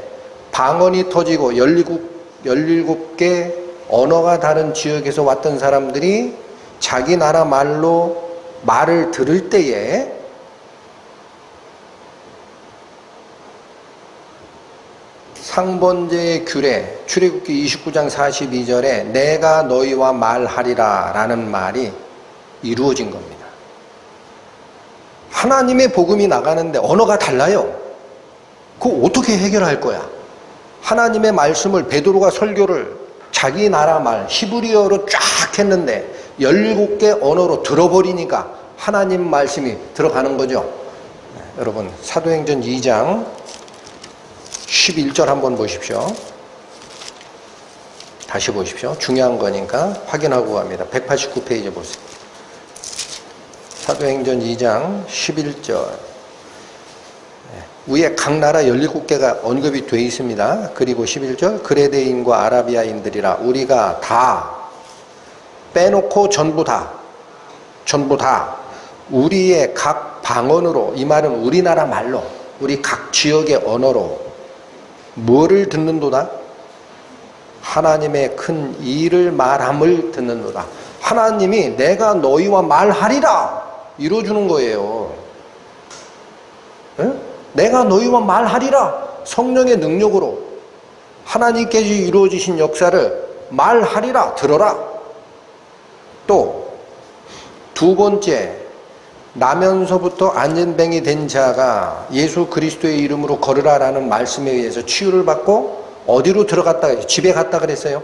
방언이 터지고 17개 언어가 다른 지역에서 왔던 사람들이 자기 나라 말로 말을 들을 때에 상번제의 규례, 출애굽기 29장 42절에 내가 너희와 말하리라 라는 말이 이루어진 겁니다. 하나님의 복음이 나가는데 언어가 달라요. 그거 어떻게 해결할 거야? 하나님의 말씀을 베드로가 설교를 자기 나라 말 히브리어로 쫙 했는데 17개 언어로 들어버리니까 하나님 말씀이 들어가는 거죠. 여러분 사도행전 2장 11절 한번 보십시오. 다시 보십시오. 중요한 거니까 확인하고 갑니다. 189페이지 보세요. 사도행전 2장 11절. 위에 각 나라 17개가 언급이 되어 있습니다. 그리고 11절 그레데인과 아라비아인들이라 우리가 다 빼놓고 전부 다 우리의 각 방언으로, 이 말은 우리나라 말로, 우리 각 지역의 언어로 뭐를 듣는도다? 하나님의 큰 일을 말함을 듣는도다. 하나님이 내가 너희와 말하리라 이루어주는 거예요. 네? 내가 너희와 말하리라. 성령의 능력으로 하나님께서 이루어지신 역사를 말하리라. 들어라. 또 두 번째, 나면서부터 안전뱅이 된 자가 예수 그리스도의 이름으로 걸으라라는 말씀에 의해서 치유를 받고 어디로 들어갔다, 집에 갔다 그랬어요?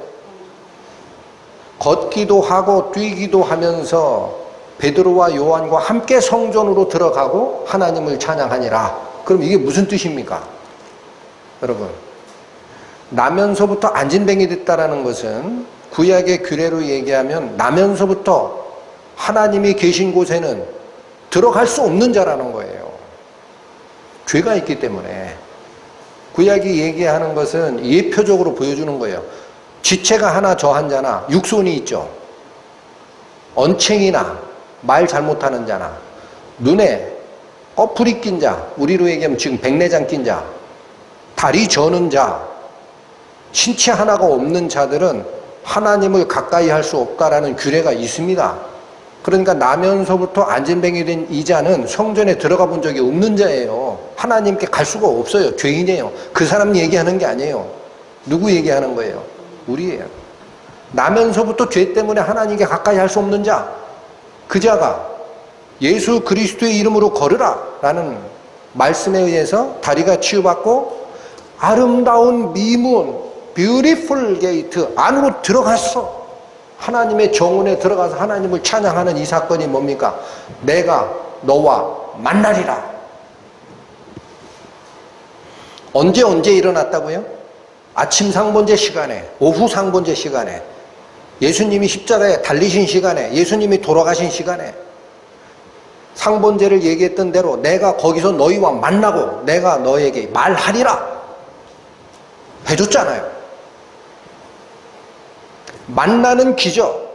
걷기도 하고 뛰기도 하면서 베드로와 요한과 함께 성전으로 들어가고 하나님을 찬양하니라. 그럼 이게 무슨 뜻입니까? 여러분, 나면서부터 안진뱅이 됐다라는 것은 구약의 규례로 얘기하면 나면서부터 하나님이 계신 곳에는 들어갈 수 없는 자라는 거예요. 죄가 있기 때문에. 구약이 얘기하는 것은 예표적으로 보여주는 거예요. 지체가 하나 저한 자나 육손이 있죠. 언챙이나 말 잘못하는 자나 눈에 꺼풀이 낀 자, 우리로 얘기하면 지금 백내장 낀 자, 다리 저는 자, 신체 하나가 없는 자들은 하나님을 가까이 할 수 없다라는 규례가 있습니다. 그러니까 나면서부터 안진뱅이 된 이 자는 성전에 들어가 본 적이 없는 자예요. 하나님께 갈 수가 없어요. 죄인이에요. 그 사람 얘기하는 게 아니에요. 누구 얘기하는 거예요? 우리예요. 나면서부터 죄 때문에 하나님께 가까이 할 수 없는 자, 그 자가 예수 그리스도의 이름으로 걸으라 라는 말씀에 의해서 다리가 치유받고 아름다운 미문, 뷰티풀 게이트 안으로 들어갔어. 하나님의 정원에 들어가서 하나님을 찬양하는 이 사건이 뭡니까? 내가 너와 만나리라. 언제 일어났다고요? 아침 상번제 시간에, 오후 상번제 시간에, 예수님이 십자가에 달리신 시간에, 예수님이 돌아가신 시간에 상번제를 얘기했던 대로 내가 거기서 너희와 만나고 내가 너에게 말하리라 해줬잖아요. 만나는 기적.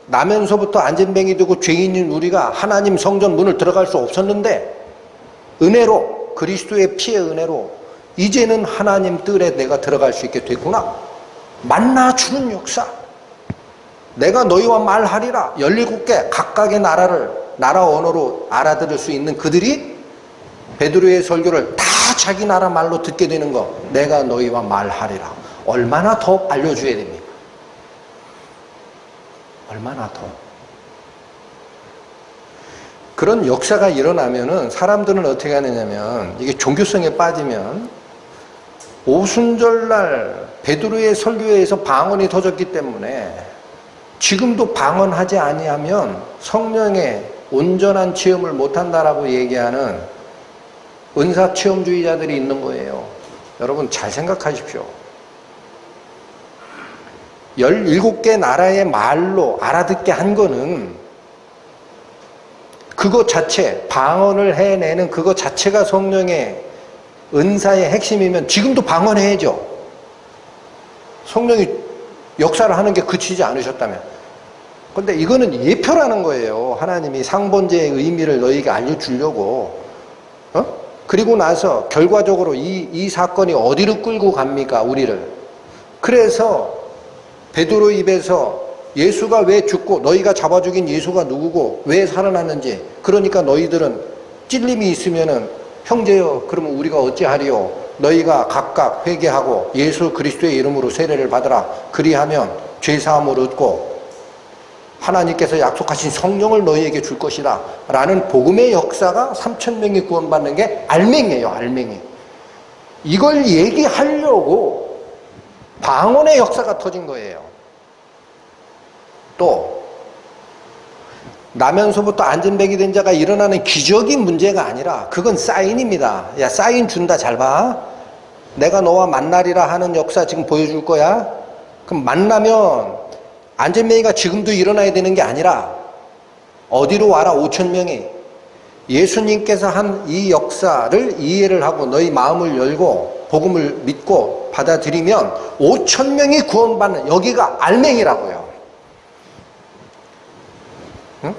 나면서부터 안전뱅이 되고 죄인인 우리가 하나님 성전 문을 들어갈 수 없었는데 은혜로, 그리스도의 피의 은혜로 이제는 하나님 뜰에 내가 들어갈 수 있게 됐구나. 만나주는 역사. 내가 너희와 말하리라. 17개 각각의 나라 언어로 알아들을 수 있는 그들이 베드로의 설교를 다 자기 나라 말로 듣게 되는 거. 내가 너희와 말하리라. 얼마나 더 알려줘야 됩니까? 얼마나 더. 그런 역사가 일어나면은 사람들은 어떻게 하느냐면, 이게 종교성에 빠지면 오순절날 베드로의 설교에서 방언이 터졌기 때문에 지금도 방언하지 아니하면 성령의 온전한 체험을 못한다라고 얘기하는 은사체험주의자들이 있는 거예요. 여러분 잘 생각하십시오. 17개 나라의 말로 알아듣게 한 거는 그것 자체, 방언을 해내는 그것 자체가 성령의 은사의 핵심이면 지금도 방언해야죠. 성령이 역사를 하는 게 그치지 않으셨다면. 근데 이거는 예표라는 거예요. 하나님이 상번제의 의미를 너희에게 알려주려고. 그리고 나서 결과적으로 이 사건이 어디로 끌고 갑니까? 우리를. 그래서 베드로 입에서 예수가 왜 죽고 너희가 잡아 죽인 예수가 누구고 왜 살아났는지, 그러니까 너희들은 찔림이 있으면은 형제여 그러면 우리가 어찌하리요, 너희가 각각 회개하고 예수 그리스도의 이름으로 세례를 받으라, 그리하면 죄사함을 얻고 하나님께서 약속하신 성령을 너희에게 줄 것이다 라는 복음의 역사가 3,000명이 구원받는 게 알맹이에요. 알맹이. 이걸 얘기하려고 방언의 역사가 터진 거예요. 또 나면서부터 안전뱅이 된 자가 일어나는 기적인 문제가 아니라 그건 사인입니다. 야, 사인 준다, 잘 봐. 내가 너와 만나리라 하는 역사 지금 보여줄 거야. 그럼 만나면 안전뱅이가 지금도 일어나야 되는 게 아니라 어디로 와라, 5,000명이. 예수님께서 한 이 역사를 이해를 하고 너희 마음을 열고 복음을 믿고 받아들이면 5,000명이 구원받는, 여기가 알맹이라고요. 응?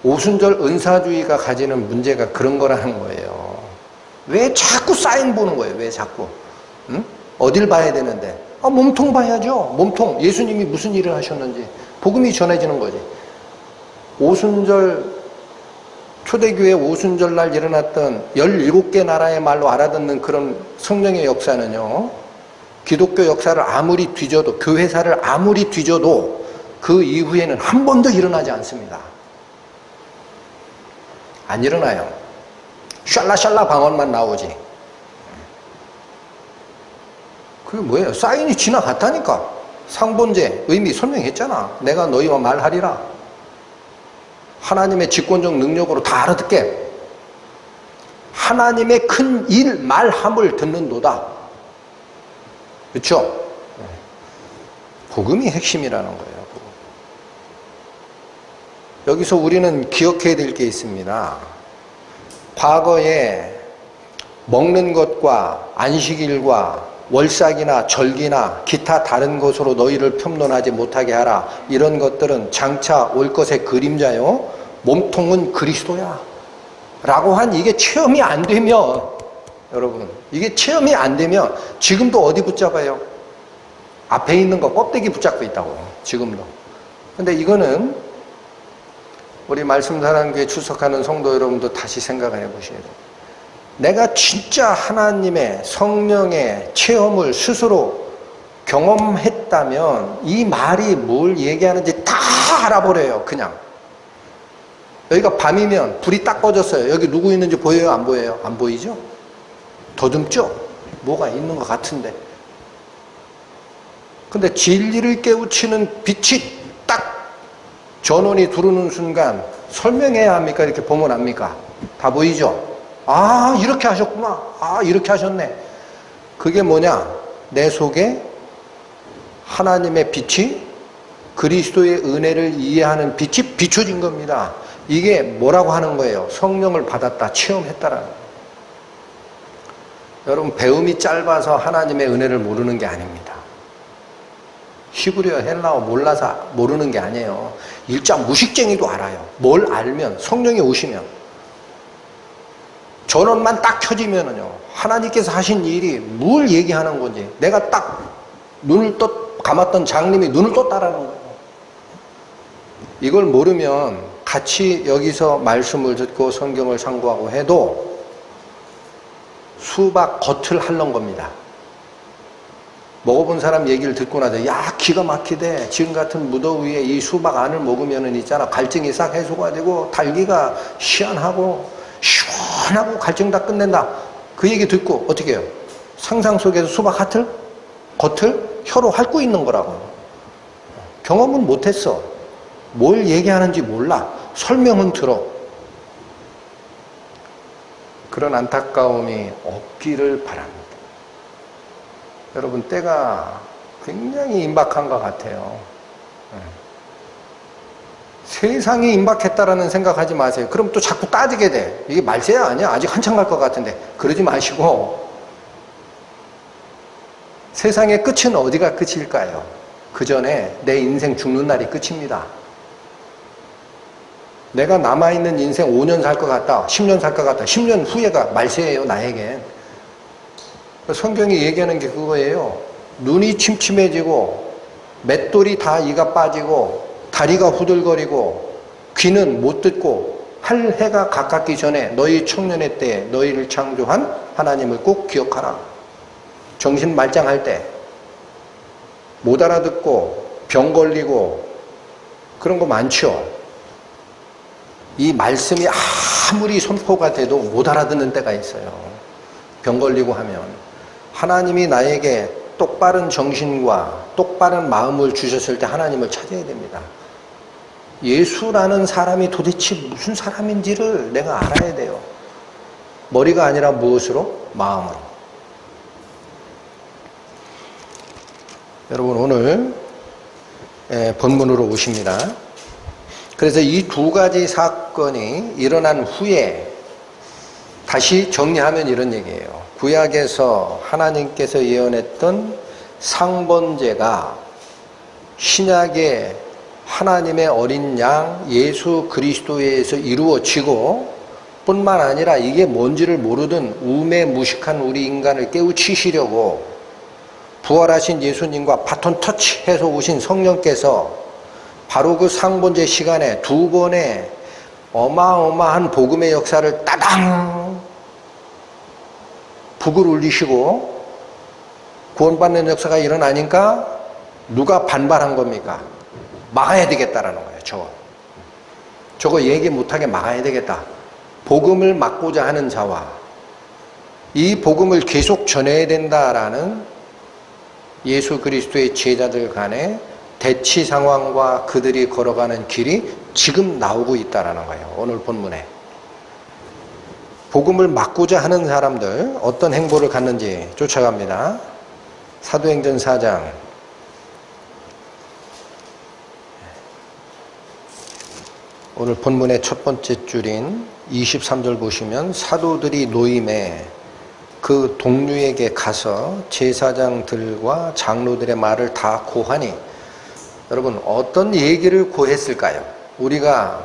오순절 은사주의가 가지는 문제가 그런 거라는 거예요. 왜 자꾸 사인 보는 거예요? 왜 자꾸? 응? 어딜 봐야 되는데? 몸통 봐야죠. 몸통. 예수님이 무슨 일을 하셨는지 복음이 전해지는 거지. 오순절, 초대교회 오순절 날 일어났던 17개 나라의 말로 알아듣는 그런 성령의 역사는요, 기독교 역사를 아무리 뒤져도, 교회사를 아무리 뒤져도 그 이후에는 한 번도 일어나지 않습니다. 안 일어나요. 샬라샬라 방언만 나오지. 그게 뭐예요? 사인이 지나갔다니까. 상본제 의미 설명했잖아. 내가 너희와 말하리라. 하나님의 직권적 능력으로 다 알아듣게. 하나님의 큰 일 말함을 듣는도다. 그렇죠? 복음이 핵심이라는 거예요. 여기서 우리는 기억해야 될 게 있습니다. 과거에 먹는 것과 안식일과 월삭이나 절기나 기타 다른 것으로 너희를 편론하지 못하게 하라, 이런 것들은 장차 올 것의 그림자요, 몸통은 그리스도야 라고 한, 이게 체험이 안 되면, 여러분, 이게 체험이 안 되면 지금도 어디 붙잡아요? 앞에 있는 거 껍데기 붙잡고 있다고, 지금도. 근데 이거는 우리 말씀사랑교회 출석하는 성도 여러분도 다시 생각을 해보셔야 돼요. 내가 진짜 하나님의 성령의 체험을 스스로 경험했다면 이 말이 뭘 얘기하는지 다 알아버려요. 그냥. 여기가 밤이면 불이 딱 꺼졌어요. 여기 누구 있는지 보여요? 안 보여요? 안 보이죠? 더듬죠? 뭐가 있는 것 같은데. 근데 진리를 깨우치는 빛이 딱 전원이 들어오는 순간 설명해야 합니까? 이렇게 보면 압니까? 다 보이죠? 아, 이렇게 하셨구나. 아, 이렇게 하셨네. 그게 뭐냐? 내 속에 하나님의 빛이, 그리스도의 은혜를 이해하는 빛이 비춰진 겁니다. 이게 뭐라고 하는 거예요? 성령을 받았다, 체험했다라는 거예요. 여러분, 배움이 짧아서 하나님의 은혜를 모르는 게 아닙니다. 히브리어, 헬라어 몰라서 모르는 게 아니에요. 일자 무식쟁이도 알아요. 뭘 알면, 성령이 오시면. 전원만 딱 켜지면은요, 하나님께서 하신 일이 뭘 얘기하는 건지, 내가 딱 눈을 감았던 장님이 눈을 떴다라는 거예요. 이걸 모르면 같이 여기서 말씀을 듣고 성경을 상고하고 해도 수박 겉을 핥는 겁니다. 먹어본 사람 얘기를 듣고 나서, 야, 기가 막히대. 지금 같은 무더위에 이 수박 안을 먹으면은 있잖아, 갈증이 싹 해소가 되고 달기가 시원하고 시원하고 갈증 다 끝낸다. 그 얘기 듣고 어떻게 해요? 상상 속에서 수박 겉을 혀로 핥고 있는 거라고. 경험은 못했어. 뭘 얘기하는지 몰라. 설명은 들어. 그런 안타까움이 없기를 바랍니다. 여러분, 때가 굉장히 임박한 것 같아요. 세상이 임박했다라는 생각하지 마세요. 그럼 또 자꾸 따지게 돼. 이게 말세야 아니야? 아직 한참 갈 것 같은데. 그러지 마시고, 세상의 끝은 어디가 끝일까요? 그 전에 내 인생 죽는 날이 끝입니다. 내가 남아있는 인생 5년 살 것 같다, 10년 살 것 같다, 10년 후에가 말세예요, 나에겐. 성경이 얘기하는 게 그거예요. 눈이 침침해지고 맷돌이 다 이가 빠지고 다리가 후들거리고 귀는 못 듣고 할 해가 가깝기 전에 너희 청년의 때에 너희를 창조한 하나님을 꼭 기억하라. 정신 말짱할 때 못 알아듣고 병 걸리고 그런 거 많죠. 이 말씀이 아무리 선포가 돼도 못 알아듣는 때가 있어요. 병 걸리고 하면 하나님이 나에게 똑바른 정신과 똑바른 마음을 주셨을 때 하나님을 찾아야 됩니다. 예수라는 사람이 도대체 무슨 사람인지를 내가 알아야 돼요. 머리가 아니라 무엇으로? 마음으로. 여러분 오늘 본문으로 오십니다. 그래서 이 두 가지 사건이 일어난 후에 다시 정리하면 이런 얘기예요. 구약에서 하나님께서 예언했던 상번제가 신약의 하나님의 어린 양 예수 그리스도에 의해서 이루어지고 뿐만 아니라 이게 뭔지를 모르던 우매무식한 우리 인간을 깨우치시려고 부활하신 예수님과 바톤 터치해서 오신 성령께서 바로 그 상번제 시간에 두 번의 어마어마한 복음의 역사를 따당 북을 울리시고 구원받는 역사가 일어나니까 누가 반발한 겁니까? 막아야 되겠다라는 거예요. 저거 얘기 못하게 막아야 되겠다. 복음을 막고자 하는 자와 이 복음을 계속 전해야 된다라는 예수 그리스도의 제자들 간의 대치 상황과 그들이 걸어가는 길이 지금 나오고 있다는 거예요. 오늘 본문에. 복음을 막고자 하는 사람들 어떤 행보를 갖는지 쫓아갑니다. 사도행전 4장 오늘 본문의 첫 번째 줄인 23절 보시면 사도들이 노임에 그 동류에게 가서 제사장들과 장로들의 말을 다 고하니 여러분 어떤 얘기를 고했을까요? 우리가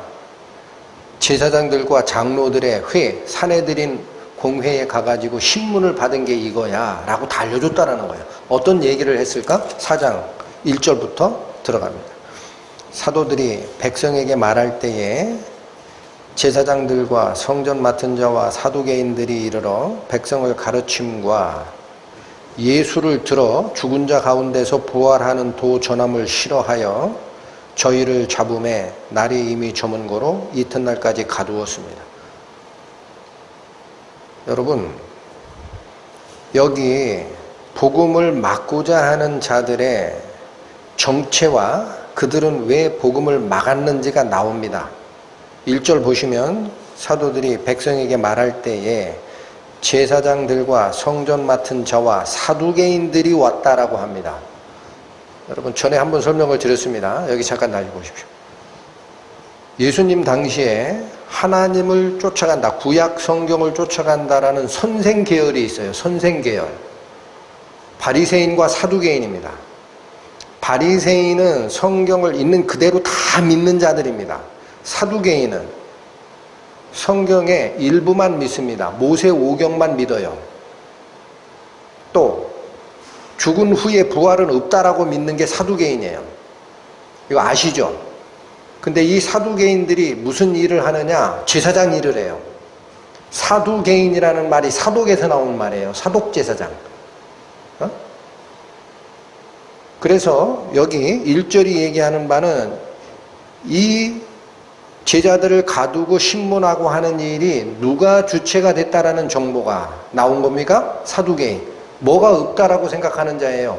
제사장들과 장로들의 회, 사내들인 공회에 가가지고 신문을 받은 게 이거야 라고 다 알려줬다라는 거예요. 어떤 얘기를 했을까? 4장 1절부터 들어갑니다. 사도들이 백성에게 말할 때에 제사장들과 성전 맡은 자와 사두개인들이 이르러 백성을 가르침과 예수를 들어 죽은 자 가운데서 부활하는 도 전함을 싫어하여 저희를 잡음에 날이 이미 저문 거로 이튿날까지 가두었습니다. 여러분 여기 복음을 막고자 하는 자들의 정체와 그들은 왜 복음을 막았는지가 나옵니다. 1절 보시면 사도들이 백성에게 말할 때에 제사장들과 성전 맡은 자와 사두개인들이 왔다라고 합니다. 여러분 전에 한번 설명을 드렸습니다. 여기 잠깐 다시 보십시오. 예수님 당시에 하나님을 쫓아간다, 구약 성경을 쫓아간다라는 선생 계열이 있어요. 선생 계열. 바리새인과 사두개인입니다. 바리새인은 성경을 있는 그대로 다 믿는 자들입니다. 사두개인은 성경의 일부만 믿습니다. 모세 오경만 믿어요. 또 죽은 후에 부활은 없다라고 믿는 게 사두개인이에요. 이거 아시죠? 근데 이 사두개인들이 무슨 일을 하느냐? 제사장 일을 해요. 사두개인이라는 말이 사독에서 나온 말이에요. 사독제사장. 그래서 여기 1절이 얘기하는 바는 이 제자들을 가두고 신문하고 하는 일이 누가 주체가 됐다라는 정보가 나온 겁니까? 사두개인. 뭐가 없다라고 생각하는 자예요.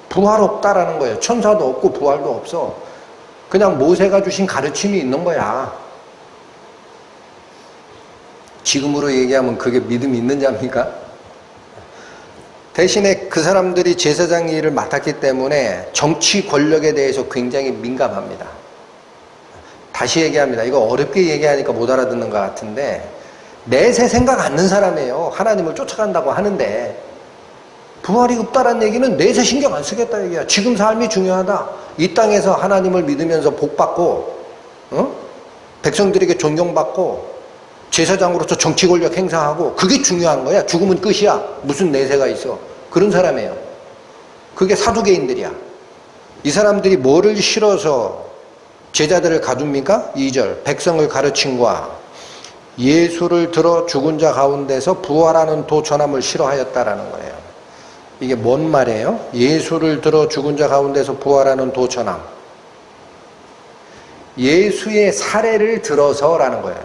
부활 없다라는 거예요. 천사도 없고 부활도 없어. 그냥 모세가 주신 가르침이 있는 거야. 지금으로 얘기하면 그게 믿음이 있는 자입니까? 대신에 그 사람들이 제사장 일을 맡았기 때문에 정치 권력에 대해서 굉장히 민감합니다. 다시 얘기합니다. 이거 어렵게 얘기하니까 못 알아듣는 것 같은데 내세 생각 않는 사람이에요. 하나님을 쫓아간다고 하는데 부활이 없다는 얘기는 내세 신경 안 쓰겠다 얘기야. 지금 삶이 중요하다. 이 땅에서 하나님을 믿으면서 복받고 백성들에게 존경받고 제사장으로서 정치 권력 행사하고 그게 중요한 거야. 죽으면 끝이야. 무슨 내세가 있어. 그런 사람이에요. 그게 사두개인들이야. 이 사람들이 뭐를 실어서 제자들을 가둡니까? 2절 백성을 가르친과 예수를 들어 죽은 자 가운데서 부활하는 도천함을 싫어하였다라는 거예요. 이게 뭔 말이에요? 예수를 들어 죽은 자 가운데서 부활하는 도천함. 예수의 사례를 들어서라는 거예요.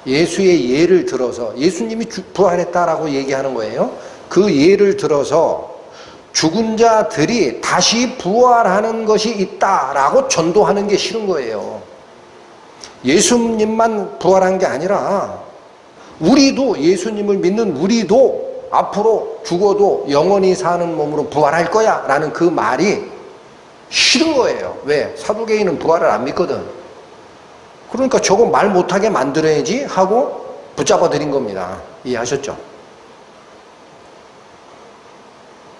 예수의 예를 들어서 예수님이 부활했다라고 얘기하는 거예요. 그 예를 들어서 죽은 자들이 다시 부활하는 것이 있다라고 전도하는 게 싫은 거예요. 예수님만 부활한 게 아니라 우리도 예수님을 믿는 우리도 앞으로 죽어도 영원히 사는 몸으로 부활할 거야 라는 그 말이 싫은 거예요. 왜? 사두개인은 부활을 안 믿거든. 그러니까 저거 말 못하게 만들어야지 하고 붙잡아 드린 겁니다. 이해하셨죠?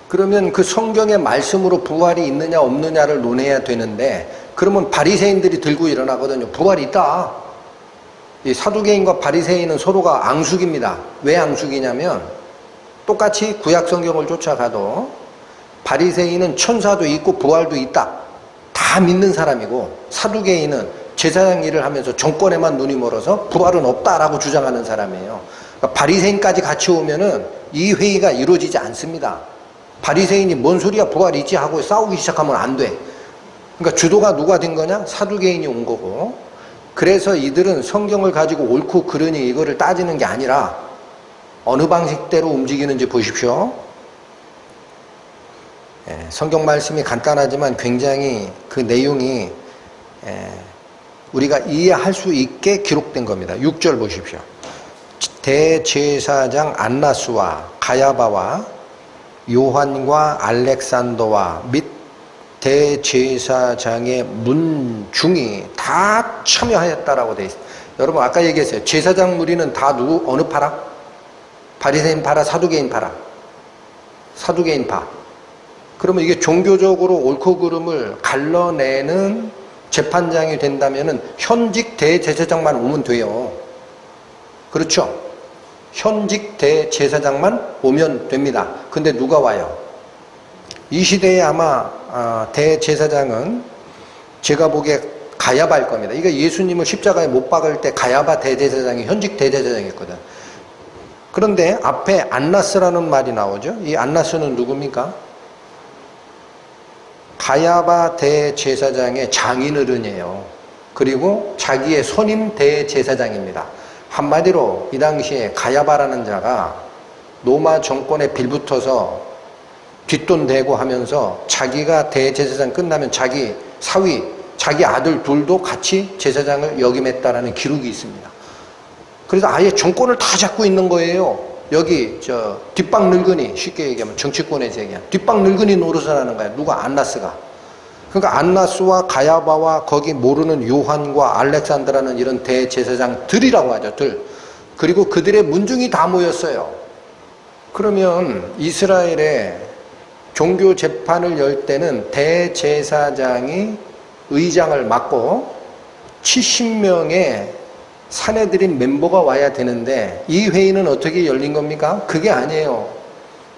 그러면 그 성경의 말씀으로 부활이 있느냐 없느냐를 논해야 되는데 그러면 바리새인들이 들고 일어나거든요. 부활이 있다. 이 사두개인과 바리새인은 서로가 앙숙입니다. 왜 앙숙이냐면 똑같이 구약 성경을 쫓아가도 바리새인은 천사도 있고 부활도 있다. 다 믿는 사람이고 사두개인은 제사장 일을 하면서 정권에만 눈이 멀어서 부활은 없다라고 주장하는 사람이에요. 그러니까 바리새인까지 같이 오면은 이 회의가 이루어지지 않습니다. 바리새인이 뭔 소리야 부활이 있지 하고 싸우기 시작하면 안 돼. 그러니까 주도가 누가 된 거냐? 사두개인이 온 거고. 그래서 이들은 성경을 가지고 옳고 그르니 이거를 따지는 게 아니라 어느 방식대로 움직이는지 보십시오. 성경 말씀이 간단하지만 굉장히 그 내용이 우리가 이해할 수 있게 기록된 겁니다. 6절 보십시오. 대제사장 안나스와 가야바와 요한과 알렉산더와 및 대제사장의 문중이 다 참여하였다라고 되어 있습니다. 여러분 아까 얘기했어요. 제사장 무리는 다 누구? 어느 파라? 바리새인 파라? 사두개인 파라? 사두개인 파. 그러면 이게 종교적으로 옳고 그름을 갈라내는 재판장이 된다면은 현직 대제사장만 오면 돼요. 그렇죠? 현직 대제사장만 오면 됩니다. 근데 누가 와요? 이 시대에 아마 대제사장은 제가 보기에 가야바일 겁니다. 이거 예수님을 십자가에 못 박을 때 가야바 대제사장이 현직 대제사장이었거든. 그런데 앞에 안나스라는 말이 나오죠. 이 안나스는 누굽니까? 가야바 대제사장의 장인어른이에요. 그리고 자기의 선임 대제사장입니다. 한마디로 이 당시에 가야바라는 자가 로마 정권에 빌붙어서 뒷돈 대고 하면서 자기가 대제사장 끝나면 자기 사위, 자기 아들 둘도 같이 제사장을 역임했다라는 기록이 있습니다. 그래서 아예 정권을 다 잡고 있는 거예요. 여기 저 뒷방 늙은이, 쉽게 얘기하면 정치권에서 얘기하면 뒷방 늙은이 노릇을 하는 거야. 누가? 안나스가. 그러니까 안나스와 가야바와 거기 모르는 요한과 알렉산더라는 이런 대제사장들이라고 하죠. 들. 그리고 그들의 문중이 다 모였어요. 그러면 이스라엘의 종교 재판을 열 때는 대제사장이 의장을 맡고 70명의 사내들인 멤버가 와야 되는데 이 회의는 어떻게 열린 겁니까? 그게 아니에요.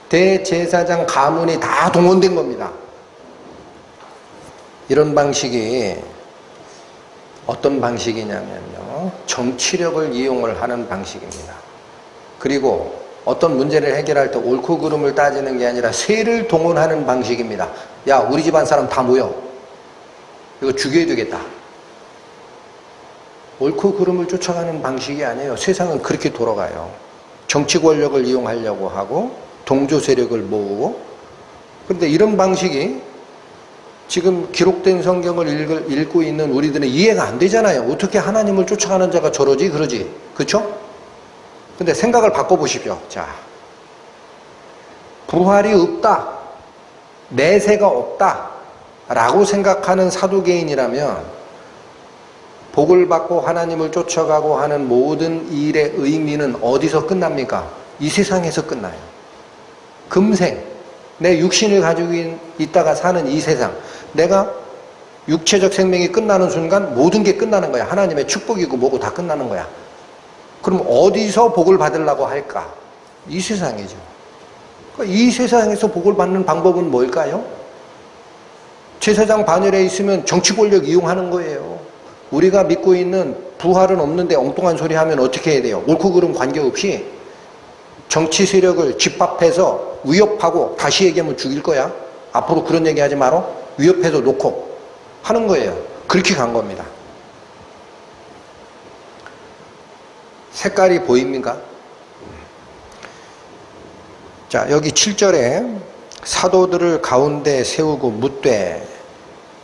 대제사장 가문이 다 동원된 겁니다. 이런 방식이 어떤 방식이냐면요. 정치력을 이용을 하는 방식입니다. 그리고 어떤 문제를 해결할 때 옳고 그름을 따지는 게 아니라 세를 동원하는 방식입니다. 야, 우리 집안 사람 다 모여. 이거 죽여야 되겠다. 옳고 그름을 쫓아가는 방식이 아니에요. 세상은 그렇게 돌아가요. 정치 권력을 이용하려고 하고 동조 세력을 모으고. 그런데 이런 방식이 지금 기록된 성경을 읽고 있는 우리들은 이해가 안 되잖아요. 어떻게 하나님을 쫓아가는 자가 저러지 그러지. 그렇죠? 근데 생각을 바꿔보십시오. 자, 부활이 없다, 내세가 없다 라고 생각하는 사두개인이라면 복을 받고 하나님을 쫓아가고 하는 모든 일의 의미는 어디서 끝납니까? 이 세상에서 끝나요. 금생 내 육신을 가지고 있다가 사는 이 세상, 내가 육체적 생명이 끝나는 순간 모든 게 끝나는 거야. 하나님의 축복이고 뭐고 다 끝나는 거야. 그럼 어디서 복을 받으려고 할까? 이 세상이죠. 이 세상에서 복을 받는 방법은 뭘까요? 제사장 반열에 있으면 정치 권력 이용하는 거예요. 우리가 믿고 있는 부활은 없는데 엉뚱한 소리 하면 어떻게 해야 돼요? 옳고 그름 관계없이 정치 세력을 집합해서 위협하고 다시 얘기하면 죽일 거야. 앞으로 그런 얘기 하지 마라. 위협해서 놓고 하는 거예요. 그렇게 간 겁니다. 색깔이 보입니까? 자, 여기 7절에 사도들을 가운데 세우고 묻되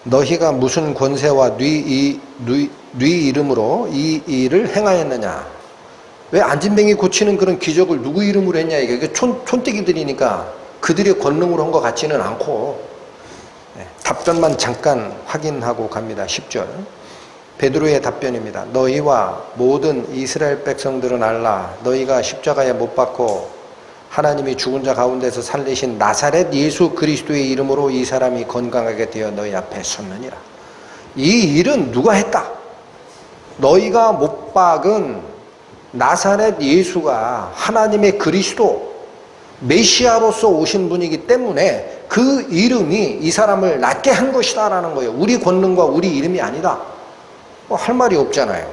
너희가 무슨 권세와 네 이름으로 이 일을 행하였느냐? 왜 안진뱅이 고치는 그런 기적을 누구 이름으로 했냐? 이게 촌떼기들이니까 그들의 권능으로 한 것 같지는 않고 답변만 잠깐 확인하고 갑니다. 10절 베드로의 답변입니다. 너희와 모든 이스라엘 백성들은 알라. 너희가 십자가에 못 박고 하나님이 죽은 자 가운데서 살리신 나사렛 예수 그리스도의 이름으로 이 사람이 건강하게 되어 너희 앞에 섰느니라. 이 일은 누가 했다? 너희가 못 박은 나사렛 예수가 하나님의 그리스도 메시아로서 오신 분이기 때문에 그 이름이 이 사람을 낫게 한 것이다 라는 거예요. 우리 권능과 우리 이름이 아니다. 할 말이 없잖아요.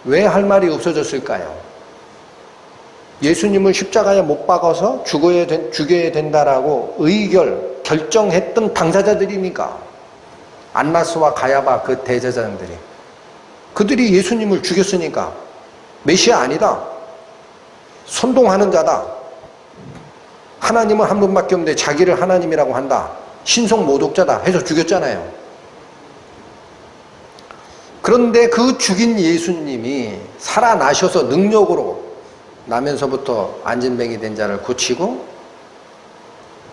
왜 할 말이 없어졌을까요? 예수님을 십자가에 못 박아서 죽여야 된다라고 결정했던 당사자들이니까. 안나스와 가야바 그 대제사장들이. 그들이 예수님을 죽였으니까 메시아 아니다. 선동하는 자다. 하나님은 한 분밖에 없는데 자기를 하나님이라고 한다. 신성 모독자다 해서 죽였잖아요. 그런데 그 죽인 예수님이 살아나셔서 능력으로 나면서부터 안진뱅이 된 자를 고치고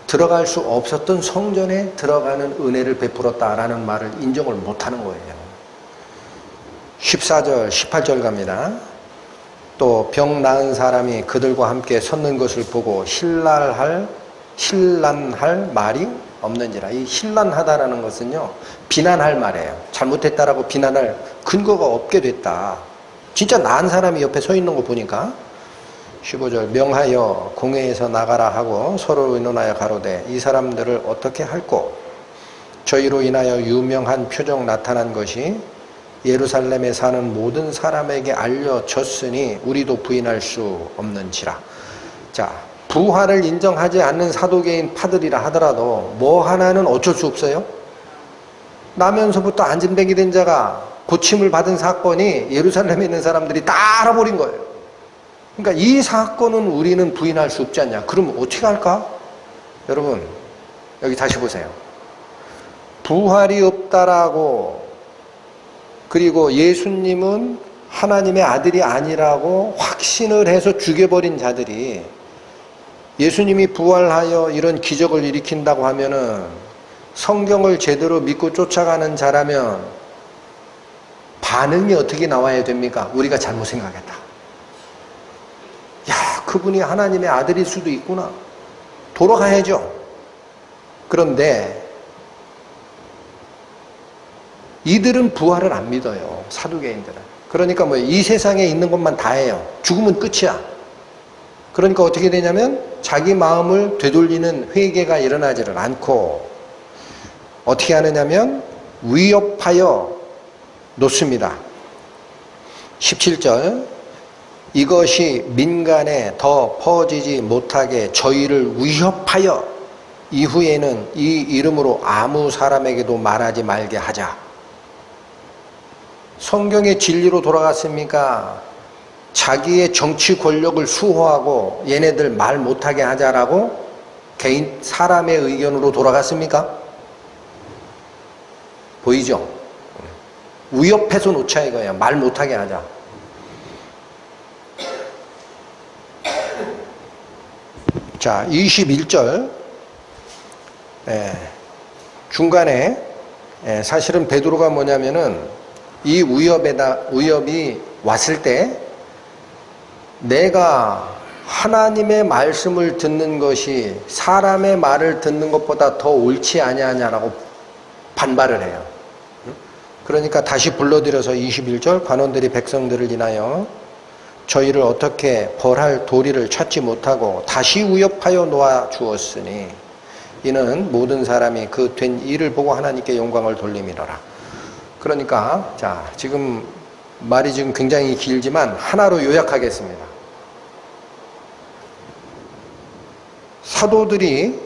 들어갈 수 없었던 성전에 들어가는 은혜를 베풀었다라는 말을 인정을 못하는 거예요. 14절, 18절 갑니다. 또 병 나은 사람이 그들과 함께 섰는 것을 보고 힐난할 말이 없는지라. 이 힐난하다라는 것은요, 비난할 말이에요. 잘못했다라고 비난할 근거가 없게 됐다. 진짜 나은 사람이 옆에 서 있는 거 보니까 15절 명하여 공회에서 나가라 하고 서로 의논하여 가로되 이 사람들을 어떻게 할꼬? 저희로 인하여 유명한 표적 나타난 것이 예루살렘에 사는 모든 사람에게 알려졌으니 우리도 부인할 수 없는지라. 자, 부활을 인정하지 않는 사도계인 파들이라 하더라도 뭐 하나는 어쩔 수 없어요. 나면서부터 안진뱅이 된 자가 고침을 받은 사건이 예루살렘에 있는 사람들이 다 알아버린 거예요. 그러니까 이 사건은 우리는 부인할 수 없지 않냐. 그럼 어떻게 할까? 여러분 여기 다시 보세요. 부활이 없다라고, 그리고 예수님은 하나님의 아들이 아니라고 확신을 해서 죽여버린 자들이 예수님이 부활하여 이런 기적을 일으킨다고 하면은 성경을 제대로 믿고 쫓아가는 자라면 반응이 어떻게 나와야 됩니까? 우리가 잘못 생각했다. 야, 그분이 하나님의 아들일 수도 있구나. 돌아가야죠. 그런데 이들은 부활을 안 믿어요. 사두개인들은. 그러니까 뭐 이 세상에 있는 것만 다 해요. 죽으면 끝이야. 그러니까 어떻게 되냐면 자기 마음을 되돌리는 회개가 일어나지를 않고 어떻게 하느냐면 위협하여 놓습니다. 17절 이것이 민간에 더 퍼지지 못하게 저희를 위협하여 이후에는 이 이름으로 아무 사람에게도 말하지 말게 하자. 성경의 진리로 돌아갔습니까? 자기의 정치 권력을 수호하고 얘네들 말 못하게 하자라고 개인 사람의 의견으로 돌아갔습니까? 보이죠? 위협해서 놓자 이거야. 말 못하게 하자. 자, 21절 중간에 사실은 베드로가 뭐냐면은 이 위협이 왔을 때 내가 하나님의 말씀을 듣는 것이 사람의 말을 듣는 것보다 더 옳지 아니하냐라고 반발을 해요. 그러니까 다시 불러들여서 21절 관원들이 백성들을 인하여 저희를 어떻게 벌할 도리를 찾지 못하고 다시 위협하여 놓아 주었으니 이는 모든 사람이 그 된 일을 보고 하나님께 영광을 돌림이로라. 그러니까 자, 지금 말이 지금 굉장히 길지만 하나로 요약하겠습니다. 사도들이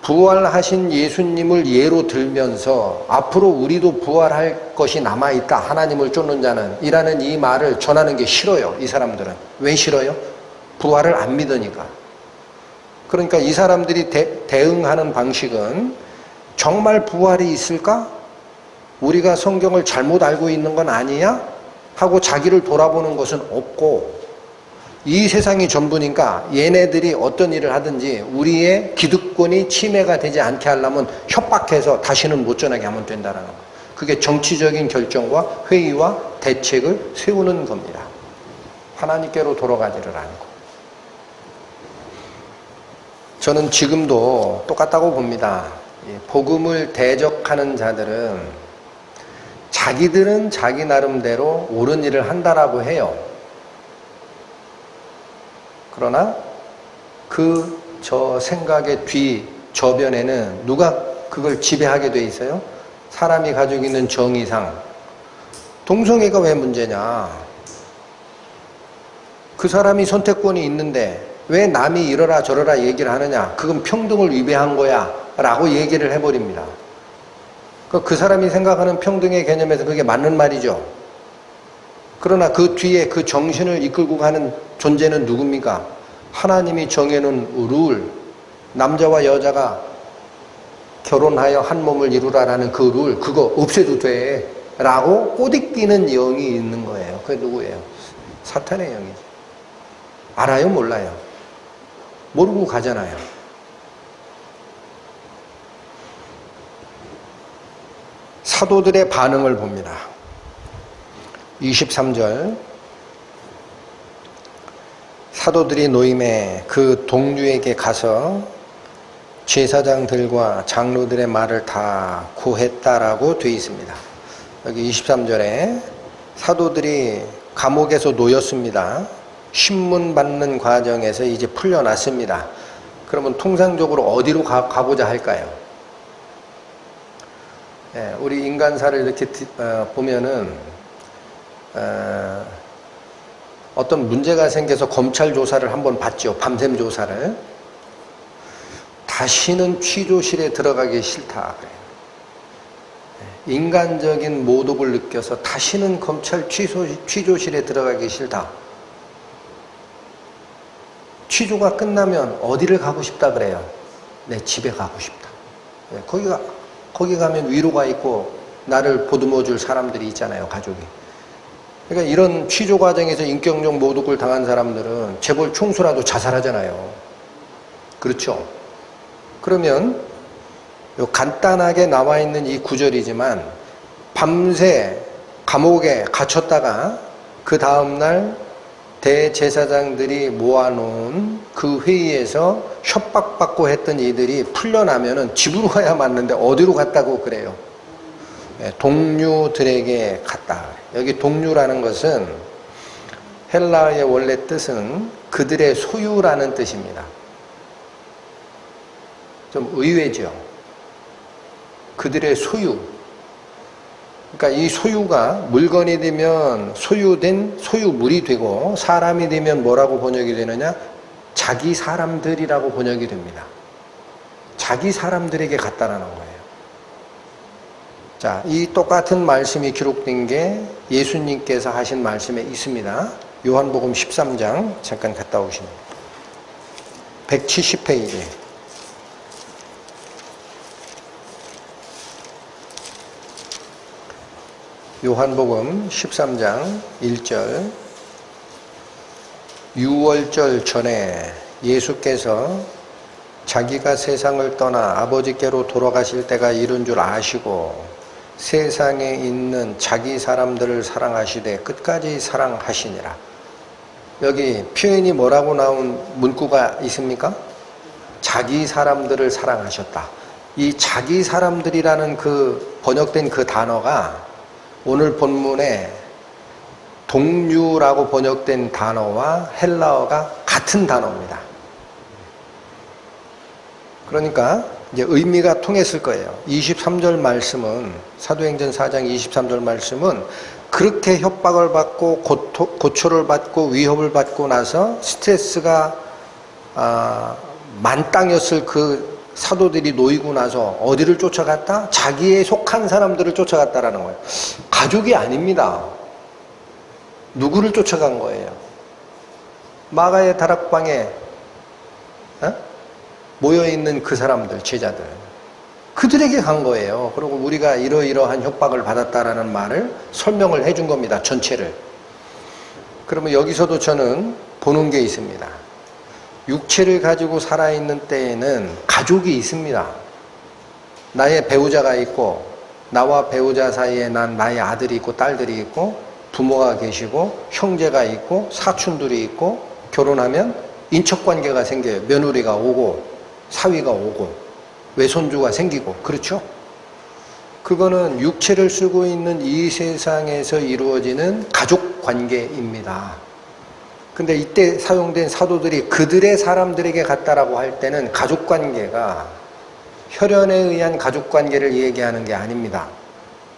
부활하신 예수님을 예로 들면서 앞으로 우리도 부활할 것이 남아있다, 하나님을 쫓는 자는 이라는 이 말을 전하는 게 싫어요. 이 사람들은. 왜 싫어요? 부활을 안 믿으니까. 그러니까 이 사람들이 대응하는 방식은 정말 부활이 있을까? 우리가 성경을 잘못 알고 있는 건 아니야? 하고 자기를 돌아보는 것은 없고, 이 세상이 전부니까 얘네들이 어떤 일을 하든지 우리의 기득권이 침해가 되지 않게 하려면 협박해서 다시는 못 전하게 하면 된다는 거. 그게 정치적인 결정과 회의와 대책을 세우는 겁니다. 하나님께로 돌아가지를 않고. 저는 지금도 똑같다고 봅니다. 복음을 대적하는 자들은 자기들은 자기 나름대로 옳은 일을 한다라고 해요. 그러나 저 생각의 뒤 저변에는 누가 그걸 지배하게 돼 있어요? 사람이 가지고 있는 정의상. 동성애가 왜 문제냐? 그 사람이 선택권이 있는데 왜 남이 이러라 저러라 얘기를 하느냐? 그건 평등을 위배한 거야 라고 얘기를 해버립니다. 그 사람이 생각하는 평등의 개념에서 그게 맞는 말이죠. 그러나 그 뒤에 그 정신을 이끌고 가는 존재는 누굽니까? 하나님이 정해놓은 룰, 남자와 여자가 결혼하여 한 몸을 이루라라는 그 룰, 그거 없애도 돼 라고 꼬드기는 영이 있는 거예요. 그게 누구예요? 사탄의 영이죠. 알아요? 몰라요? 모르고 가잖아요. 사도들의 반응을 봅니다. 23절, 사도들이 노임에 그 동류에게 가서 제사장들과 장로들의 말을 다 고했다라고 되어 있습니다. 여기 23절에 사도들이 감옥에서 놓였습니다. 신문 받는 과정에서 이제 풀려났습니다. 그러면 통상적으로 어디로 가고자 할까요? 우리 인간사를 이렇게 보면은 어떤 문제가 생겨서 검찰 조사를 한번 받죠. 밤샘 조사를. 다시는 취조실에 들어가기 싫다 그래요. 인간적인 모독을 느껴서 다시는 검찰 취조실에 들어가기 싫다. 취조가 끝나면 어디를 가고 싶다 그래요? 내 집에 가고 싶다. 거기 가면 위로가 있고 나를 보듬어 줄 사람들이 있잖아요, 가족이. 그러니까 이런 취조 과정에서 인격적 모독을 당한 사람들은 재벌 총수라도 자살하잖아요. 그렇죠? 그러면 간단하게 나와 있는 이 구절이지만 밤새 감옥에 갇혔다가 그 다음날 대제사장들이 모아놓은 그 회의에서 협박받고 했던 이들이 풀려나면은 집으로 가야 맞는데 어디로 갔다고 그래요? 동류들에게 갔다. 여기 동류라는 것은 헬라어의 원래 뜻은 그들의 소유라는 뜻입니다. 좀 의외죠. 그들의 소유. 그러니까 이 소유가 물건이 되면 소유된 소유물이 되고 사람이 되면 뭐라고 번역이 되느냐? 자기 사람들이라고 번역이 됩니다. 자기 사람들에게 갔다라는 거예요. 자, 이 똑같은 말씀이 기록된 게 예수님께서 하신 말씀에 있습니다. 요한복음 13장 잠깐 갔다 오시면 170페이지. 요한복음 13장 1절. 유월절 전에 예수께서 자기가 세상을 떠나 아버지께로 돌아가실 때가 이른 줄 아시고 세상에 있는 자기 사람들을 사랑하시되 끝까지 사랑하시니라. 여기 표현이 뭐라고 나온 문구가 있습니까? 자기 사람들을 사랑하셨다. 이 자기 사람들이라는 그 번역된 그 단어가 오늘 본문에 동류라고 번역된 단어와 헬라어가 같은 단어입니다. 그러니까 이제 의미가 통했을 거예요. 23절 말씀은, 사도행전 4장 23절 말씀은 그렇게 협박을 받고 고초를 받고 위협을 받고 나서 스트레스가 만땅이었을 그 사도들이 놓이고 나서 어디를 쫓아갔다? 자기에 속한 사람들을 쫓아갔다라는 거예요. 가족이 아닙니다. 누구를 쫓아간 거예요? 마가의 다락방에 모여있는 그 사람들, 제자들. 그들에게 간 거예요. 그리고 우리가 이러이러한 협박을 받았다라는 말을 설명을 해준 겁니다. 전체를. 그러면 여기서도 저는 보는 게 있습니다. 육체를 가지고 살아있는 때에는 가족이 있습니다. 나의 배우자가 있고, 나와 배우자 사이에 나의 아들이 있고 딸들이 있고, 부모가 계시고, 형제가 있고, 사촌들이 있고, 결혼하면 인척관계가 생겨요. 며느리가 오고 사위가 오고 외손주가 생기고, 그렇죠? 그거는 육체를 쓰고 있는 이 세상에서 이루어지는 가족관계입니다. 근데 이때 사용된 사도들이 그들의 사람들에게 갔다라고 할 때는 가족관계가 혈연에 의한 가족관계를 얘기하는 게 아닙니다.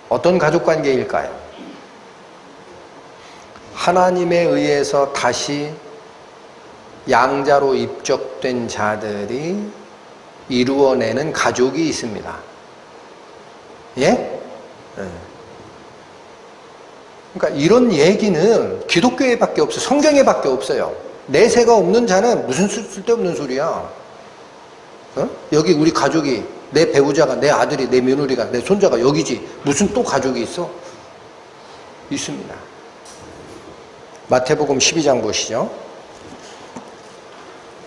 어떤 가족관계일까요? 하나님에 의해서 다시 양자로 입적된 자들이 이루어내는 가족이 있습니다. 예? 그러니까 이런 얘기는 기독교에밖에 없어요. 성경에밖에 없어요. 내세가 없는 자는 무슨 쓸데없는 소리야. 여기 우리 가족이, 내 배우자가, 내 아들이, 내 며느리가, 내 손자가 여기지 무슨 또 가족이 있어? 있습니다. 마태복음 12장 보시죠.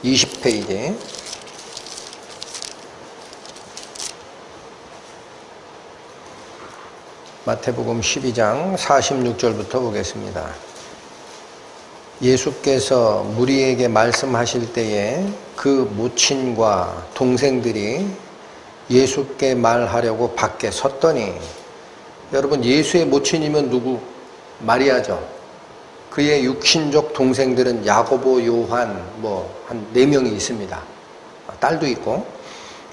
20페이지. 마태복음 12장 46절부터 보겠습니다. 예수께서 무리에게 말씀하실 때에 그 모친과 동생들이 예수께 말하려고 밖에 섰더니, 여러분 예수의 모친이면 누구? 마리아죠. 그의 육신적 동생들은 야고보, 요한 한 4명이 있습니다. 딸도 있고.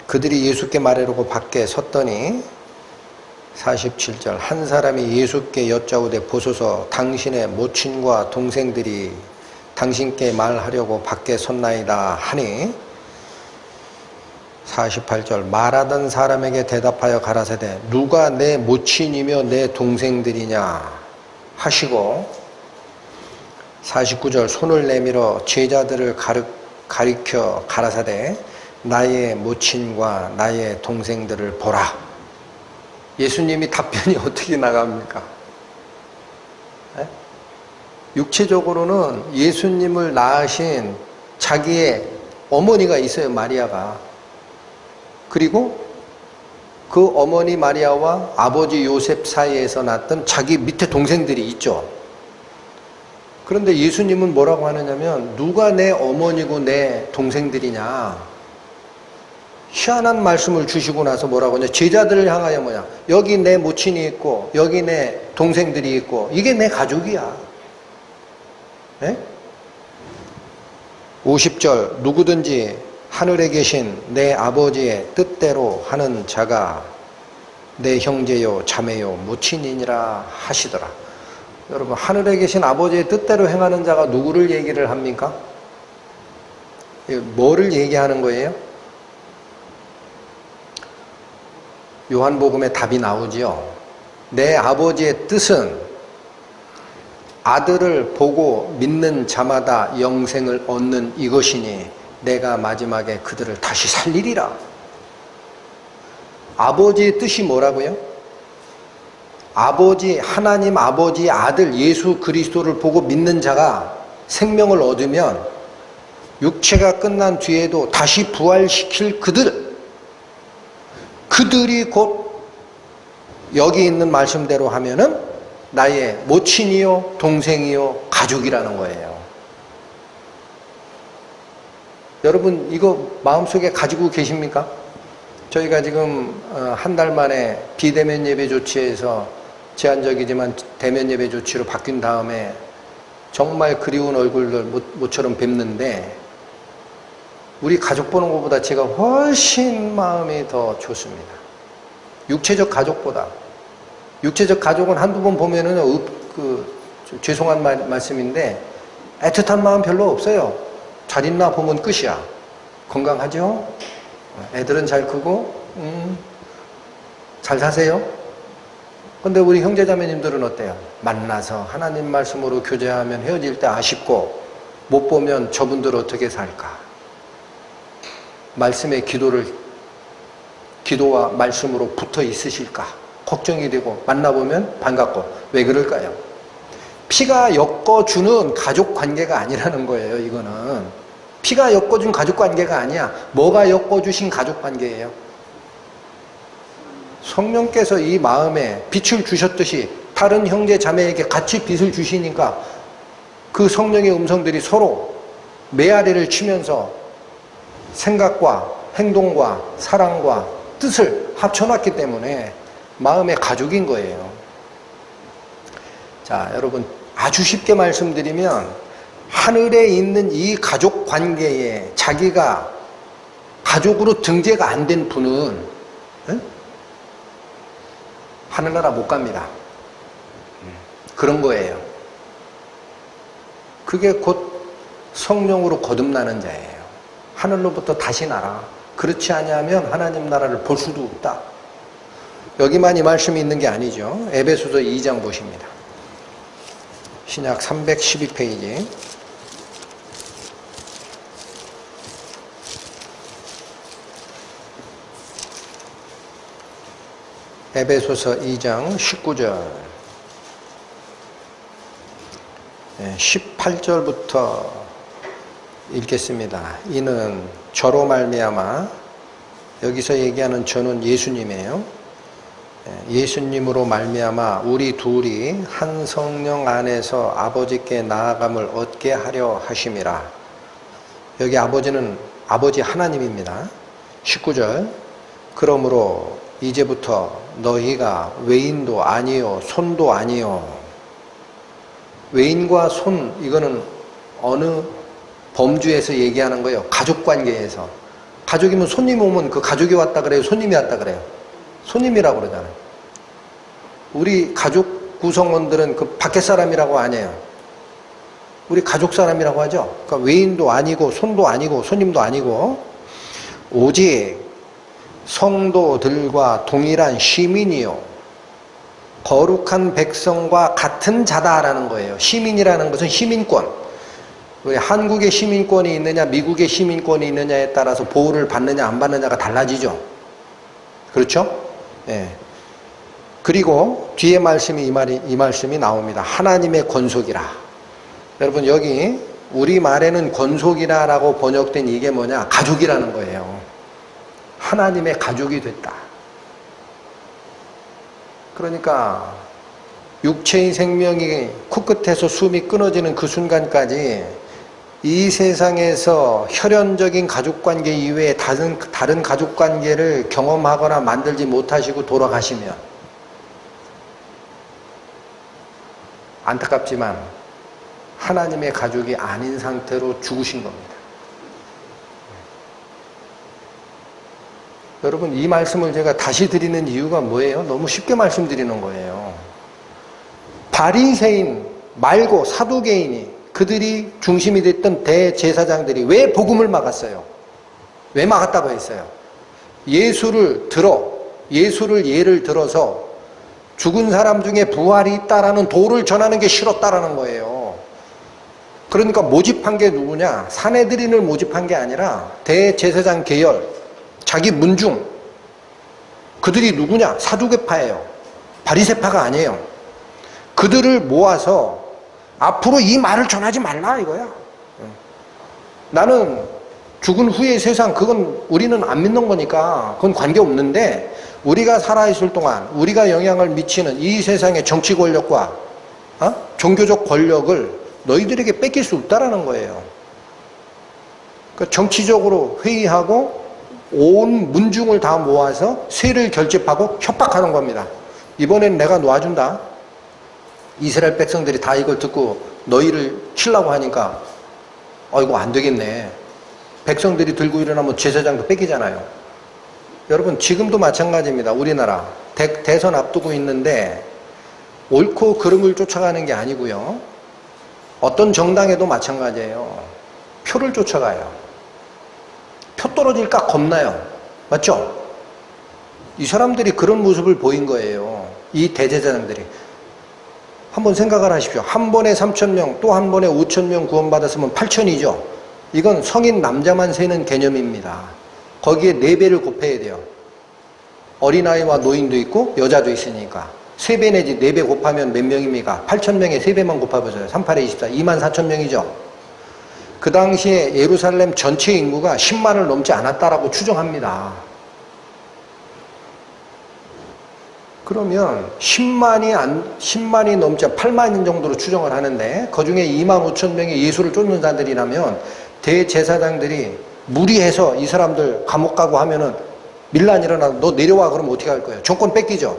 그들이 예수께 말하려고 밖에 섰더니 47절, 한 사람이 예수께 여짜오되 보소서 당신의 모친과 동생들이 당신께 말하려고 밖에 섰나이다 하니, 48절, 말하던 사람에게 대답하여 가라사대 누가 내 모친이며 내 동생들이냐 하시고, 49절, 손을 내밀어 제자들을 가리켜 가라사대 나의 모친과 나의 동생들을 보라. 예수님이 답변이 어떻게 나갑니까? 네? 육체적으로는 예수님을 낳으신 자기의 어머니가 있어요. 마리아가. 그리고 그 어머니 마리아와 아버지 요셉 사이에서 낳았던 자기 밑에 동생들이 있죠. 그런데 예수님은 뭐라고 하느냐면 누가 내 어머니고 내 동생들이냐. 희한한 말씀을 주시고 나서 뭐라고 하냐. 제자들을 향하여 뭐냐. 여기 내 모친이 있고 여기 내 동생들이 있고 이게 내 가족이야. 네? 50절, 누구든지 하늘에 계신 내 아버지의 뜻대로 하는 자가 내 형제요 자매요 모친이니라 하시더라. 여러분 하늘에 계신 아버지의 뜻대로 행하는 자가 누구를 얘기를 합니까? 뭐를 얘기하는 거예요? 요한복음에 답이 나오지요. 내 아버지의 뜻은 아들을 보고 믿는 자마다 영생을 얻는 이것이니 내가 마지막에 그들을 다시 살리리라. 아버지의 뜻이 뭐라고요? 아버지, 하나님 아버지의 아들 예수 그리스도를 보고 믿는 자가 생명을 얻으면 육체가 끝난 뒤에도 다시 부활시킬 그들이 곧 여기 있는 말씀대로 하면은 나의 모친이요 동생이요 가족이라는 거예요. 여러분 이거 마음속에 가지고 계십니까? 저희가 지금 한 달 만에 비대면 예배 조치에서 제한적이지만 대면 예배 조치로 바뀐 다음에 정말 그리운 얼굴들 모처럼 뵙는데 우리 가족 보는 것보다 제가 훨씬 마음이 더 좋습니다. 육체적 가족보다. 육체적 가족은 한두 번 보면은 죄송한 말씀인데 애틋한 마음 별로 없어요. 잘 있나 보면 끝이야. 건강하죠? 애들은 잘 크고 잘 사세요? 근데 우리 형제자매님들은 어때요? 만나서 하나님 말씀으로 교제하면 헤어질 때 아쉽고 못 보면 저분들 어떻게 살까? 말씀의 기도와 말씀으로 붙어 있으실까? 걱정이 되고 만나보면 반갑고. 왜 그럴까요? 피가 엮어주는 가족 관계가 아니라는 거예요. 이거는 피가 엮어준 가족 관계가 아니야. 뭐가 엮어주신 가족 관계예요? 성령께서 이 마음에 빛을 주셨듯이 다른 형제 자매에게 같이 빛을 주시니까 그 성령의 음성들이 서로 메아리를 치면서 생각과 행동과 사랑과 뜻을 합쳐놨기 때문에 마음의 가족인 거예요. 자, 여러분 아주 쉽게 말씀드리면 하늘에 있는 이 가족 관계에 자기가 가족으로 등재가 안 된 분은 하늘나라 못 갑니다. 그런 거예요. 그게 곧 성령으로 거듭나는 자예요. 하늘로부터 다시 나라. 그렇지 않으면 하나님 나라를 볼 수도 없다. 여기만 이 말씀이 있는 게 아니죠. 에베소서 2장 보십니다. 신약 312페이지. 에베소서 2장 19절 18절부터 읽겠습니다. 이는 저로 말미암아, 여기서 얘기하는 저는 예수님이에요. 예수님으로 말미암아 우리 둘이 한 성령 안에서 아버지께 나아감을 얻게 하려 하심이라. 여기 아버지는 아버지 하나님입니다. 19절 그러므로 이제부터 너희가 외인도 아니요 손도 아니요. 외인과 손, 이거는 어느 범주에서 얘기하는 거예요? 가족관계에서. 가족이면 손님 오면 그 가족이 왔다 그래요? 손님이 왔다 그래요? 손님이라고 그러잖아요. 우리 가족 구성원들은 그 밖에 사람이라고 안 해요. 우리 가족 사람이라고 하죠. 그러니까 외인도 아니고 손도 아니고 손님도 아니고 오직 성도들과 동일한 시민이요 거룩한 백성과 같은 자다라는 거예요. 시민이라는 것은 시민권. 우리 한국의 시민권이 있느냐 미국의 시민권이 있느냐에 따라서 보호를 받느냐 안 받느냐가 달라지죠. 그렇죠? 예. 그리고 뒤에 말씀이 이 말씀이 나옵니다. 하나님의 권속이라. 여러분 여기 우리말에는 권속이라라고 번역된 이게 뭐냐? 가족이라는 거예요. 하나님의 가족이 됐다. 그러니까 육체의 생명이 코끝에서 숨이 끊어지는 그 순간까지 이 세상에서 혈연적인 가족관계 이외에 다른 가족관계를 경험하거나 만들지 못하시고 돌아가시면 안타깝지만 하나님의 가족이 아닌 상태로 죽으신 겁니다. 여러분 이 말씀을 제가 다시 드리는 이유가 뭐예요? 너무 쉽게 말씀드리는 거예요. 바리새인 말고 사두개인이 그들이 중심이 됐던 대제사장들이 왜 복음을 막았어요? 왜 막았다고 했어요? 예수를 예를 들어서 죽은 사람 중에 부활이 있다라는 도를 전하는 게 싫었다라는 거예요. 그러니까 모집한 게 누구냐? 사내들인을 모집한 게 아니라 대제사장 계열, 자기 문중. 그들이 누구냐? 사두개파예요. 바리새파가 아니에요. 그들을 모아서 앞으로 이 말을 전하지 말라 이거야. 나는 죽은 후의 세상 그건 우리는 안 믿는 거니까 그건 관계없는데 우리가 살아있을 동안 우리가 영향을 미치는 이 세상의 정치 권력과 종교적 권력을 너희들에게 뺏길 수 없다라는 거예요. 그러니까 정치적으로 회의하고 온 문중을 다 모아서 세를 결집하고 협박하는 겁니다. 이번엔 내가 놓아준다. 이스라엘 백성들이 다 이걸 듣고 너희를 치려고 하니까 이거 안 되겠네. 백성들이 들고 일어나면 제사장도 뺏기잖아요. 여러분 지금도 마찬가지입니다. 우리나라 대선 앞두고 있는데 옳고 그름을 쫓아가는 게 아니고요. 어떤 정당에도 마찬가지예요. 표를 쫓아가요. 표 떨어질까 겁나요. 맞죠? 이 사람들이 그런 모습을 보인 거예요. 이 대제사장들이. 한번 생각을 하십시오. 한 번에 3,000명, 또 한 번에 5,000명 구원받았으면 8,000이죠. 이건 성인 남자만 세는 개념입니다. 거기에 4배를 곱해야 돼요. 어린아이와 노인도 있고 여자도 있으니까 3배 내지 4배 곱하면 몇 명입니까? 8,000명에 3배만 곱해보세요. 38에 24, 24,000명이죠. 그 당시에 예루살렘 전체 인구가 10만을 넘지 않았다라고 추정합니다. 그러면 10만이 넘지 8만 정도로 추정을 하는데 그 중에 2만 5천 명의 예수를 쫓는 자들이라면 대제사장들이 무리해서 이 사람들 감옥 가고 하면은 밀란 일어나서 너 내려와 그러면 어떻게 할 거예요? 정권 뺏기죠.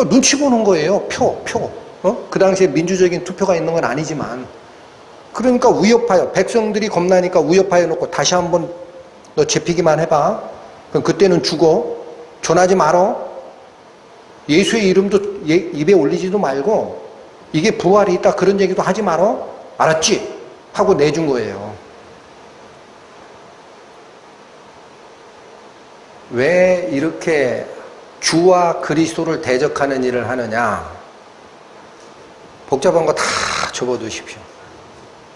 눈치 보는 거예요. 표. 그 당시에 민주적인 투표가 있는 건 아니지만. 그러니까 위협하여, 백성들이 겁나니까 위협하여 놓고 다시 한번 너 잡히기만 해봐. 그럼 그때는 죽어. 전하지 말어. 예수의 이름도 입에 올리지도 말고 이게 부활이 있다 그런 얘기도 하지 말어. 알았지? 하고 내준 거예요. 왜 이렇게 주와 그리스도를 대적하는 일을 하느냐? 복잡한 거 다 접어두십시오.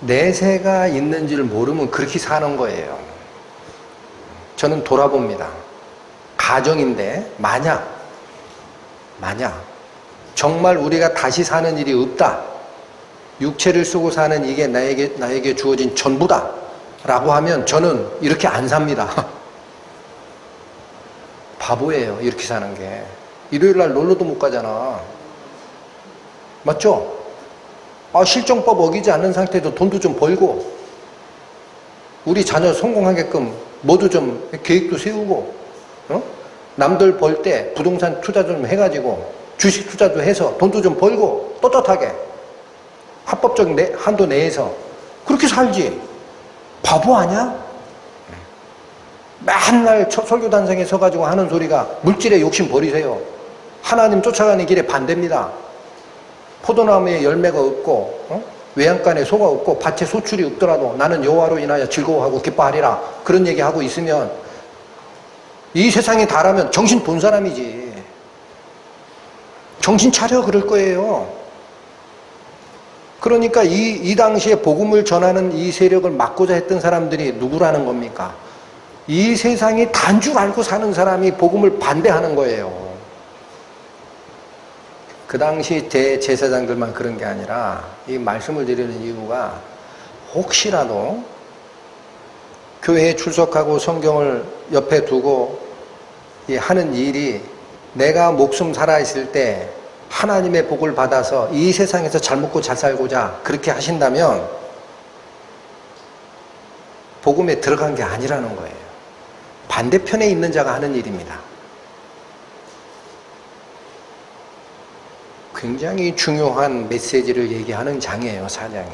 내세가 있는지를 모르면 그렇게 사는 거예요. 저는 돌아봅니다. 가정인데 만약 정말 우리가 다시 사는 일이 없다. 육체를 쓰고 사는 이게 나에게 주어진 전부다. 라고 하면 저는 이렇게 안 삽니다. 바보예요. 이렇게 사는 게. 일요일날 놀러도 못 가잖아. 맞죠? 실정법 어기지 않는 상태에서 돈도 좀 벌고 우리 자녀 성공하게끔 뭐도 좀 계획도 세우고 남들 벌 때 부동산 투자 좀 해가지고 주식 투자도 해서 돈도 좀 벌고 떳떳하게 합법적인 한도 내에서 그렇게 살지. 바보 아니야? 맨날 설교단상에 서가지고 하는 소리가 물질에 욕심 버리세요. 하나님 쫓아가는 길에 반대입니다. 포도나무에 열매가 없고 외양간에 소가 없고 밭에 소출이 없더라도 나는 여호와로 인하여 즐거워하고 기뻐하리라. 그런 얘기하고 있으면 이 세상에 달하면 정신 본 사람이지. 정신 차려 그럴 거예요. 그러니까 이 당시에 복음을 전하는 이 세력을 막고자 했던 사람들이 누구라는 겁니까? 이 세상이 단 줄 알고 사는 사람이 복음을 반대하는 거예요. 그 당시 대제사장들만 그런 게 아니라 이 말씀을 드리는 이유가 혹시라도 교회에 출석하고 성경을 옆에 두고 하는 일이 내가 목숨 살아있을 때 하나님의 복을 받아서 이 세상에서 잘 먹고 잘 살고자 그렇게 하신다면 복음에 들어간 게 아니라는 거예요. 반대편에 있는 자가 하는 일입니다. 굉장히 중요한 메시지를 얘기하는 장이에요, 사장이.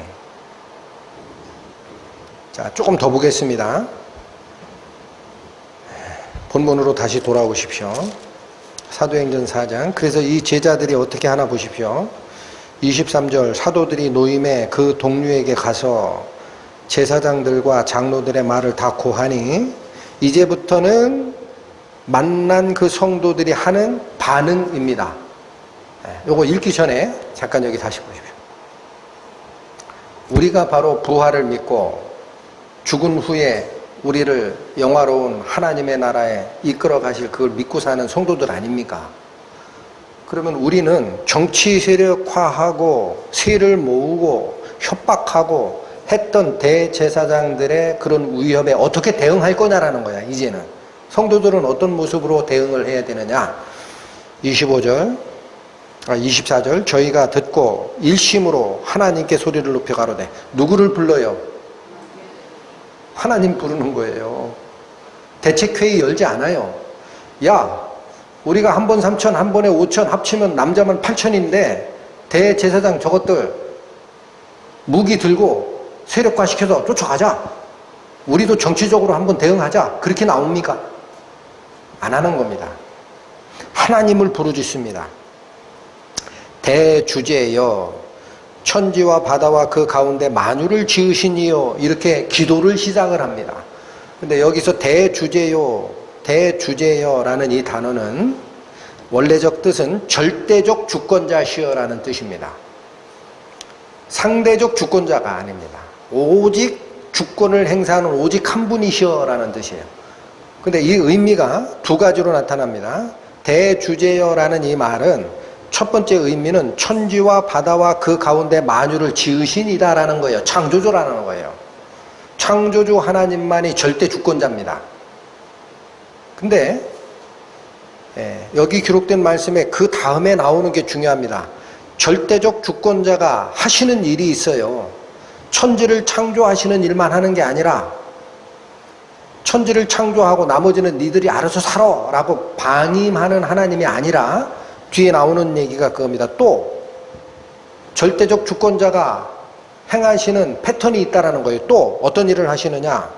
자, 조금 더 보겠습니다. 본문으로 다시 돌아오십시오. 사도행전 4장. 그래서 이 제자들이 어떻게 하나 보십시오. 23절 사도들이 노임에 그 동료에게 가서 제사장들과 장로들의 말을 다 고하니 이제부터는 만난 그 성도들이 하는 반응입니다. 요거 읽기 전에 잠깐 여기 다시 보십시오. 우리가 바로 부활을 믿고 죽은 후에 우리를 영화로운 하나님의 나라에 이끌어 가실 그걸 믿고 사는 성도들 아닙니까? 그러면 우리는 정치 세력화하고 세를 모으고 협박하고 했던 대제사장들의 그런 위협에 어떻게 대응할 거냐라는 거야. 이제는 성도들은 어떤 모습으로 대응을 해야 되느냐. 24절 저희가 듣고 일심으로 하나님께 소리를 높여 가로되. 누구를 불러요? 하나님 부르는 거예요. 대책회의 열지 않아요. 야, 우리가 한 번 3천, 한 번에 5천 합치면 남자만 8천인데 대제사장 저것들 무기 들고 세력화 시켜서 쫓아가자. 우리도 정치적으로 한번 대응하자. 그렇게 나옵니까? 안 하는 겁니다. 하나님을 부르짖습니다. 대주제여 천지와 바다와 그 가운데 만유를 지으시니요. 이렇게 기도를 시작을 합니다. 근데 여기서 대주제여라는 이 단어는 원래적 뜻은 절대적 주권자시여라는 뜻입니다. 상대적 주권자가 아닙니다. 오직 주권을 행사하는 오직 한 분이시여라는 뜻이에요. 근데 이 의미가 두 가지로 나타납니다. 대주제여라는 이 말은 첫 번째 의미는 천지와 바다와 그 가운데 만유를 지으신 이다라는 거예요. 창조주라는 거예요. 창조주 하나님만이 절대 주권자입니다. 근데 여기 기록된 말씀에 그 다음에 나오는 게 중요합니다. 절대적 주권자가 하시는 일이 있어요. 천지를 창조하시는 일만 하는 게 아니라 천지를 창조하고 나머지는 니들이 알아서 살아 라고 방임하는 하나님이 아니라 뒤에 나오는 얘기가 그겁니다. 또 절대적 주권자가 행하시는 패턴이 있다라는 거예요. 또 어떤 일을 하시느냐?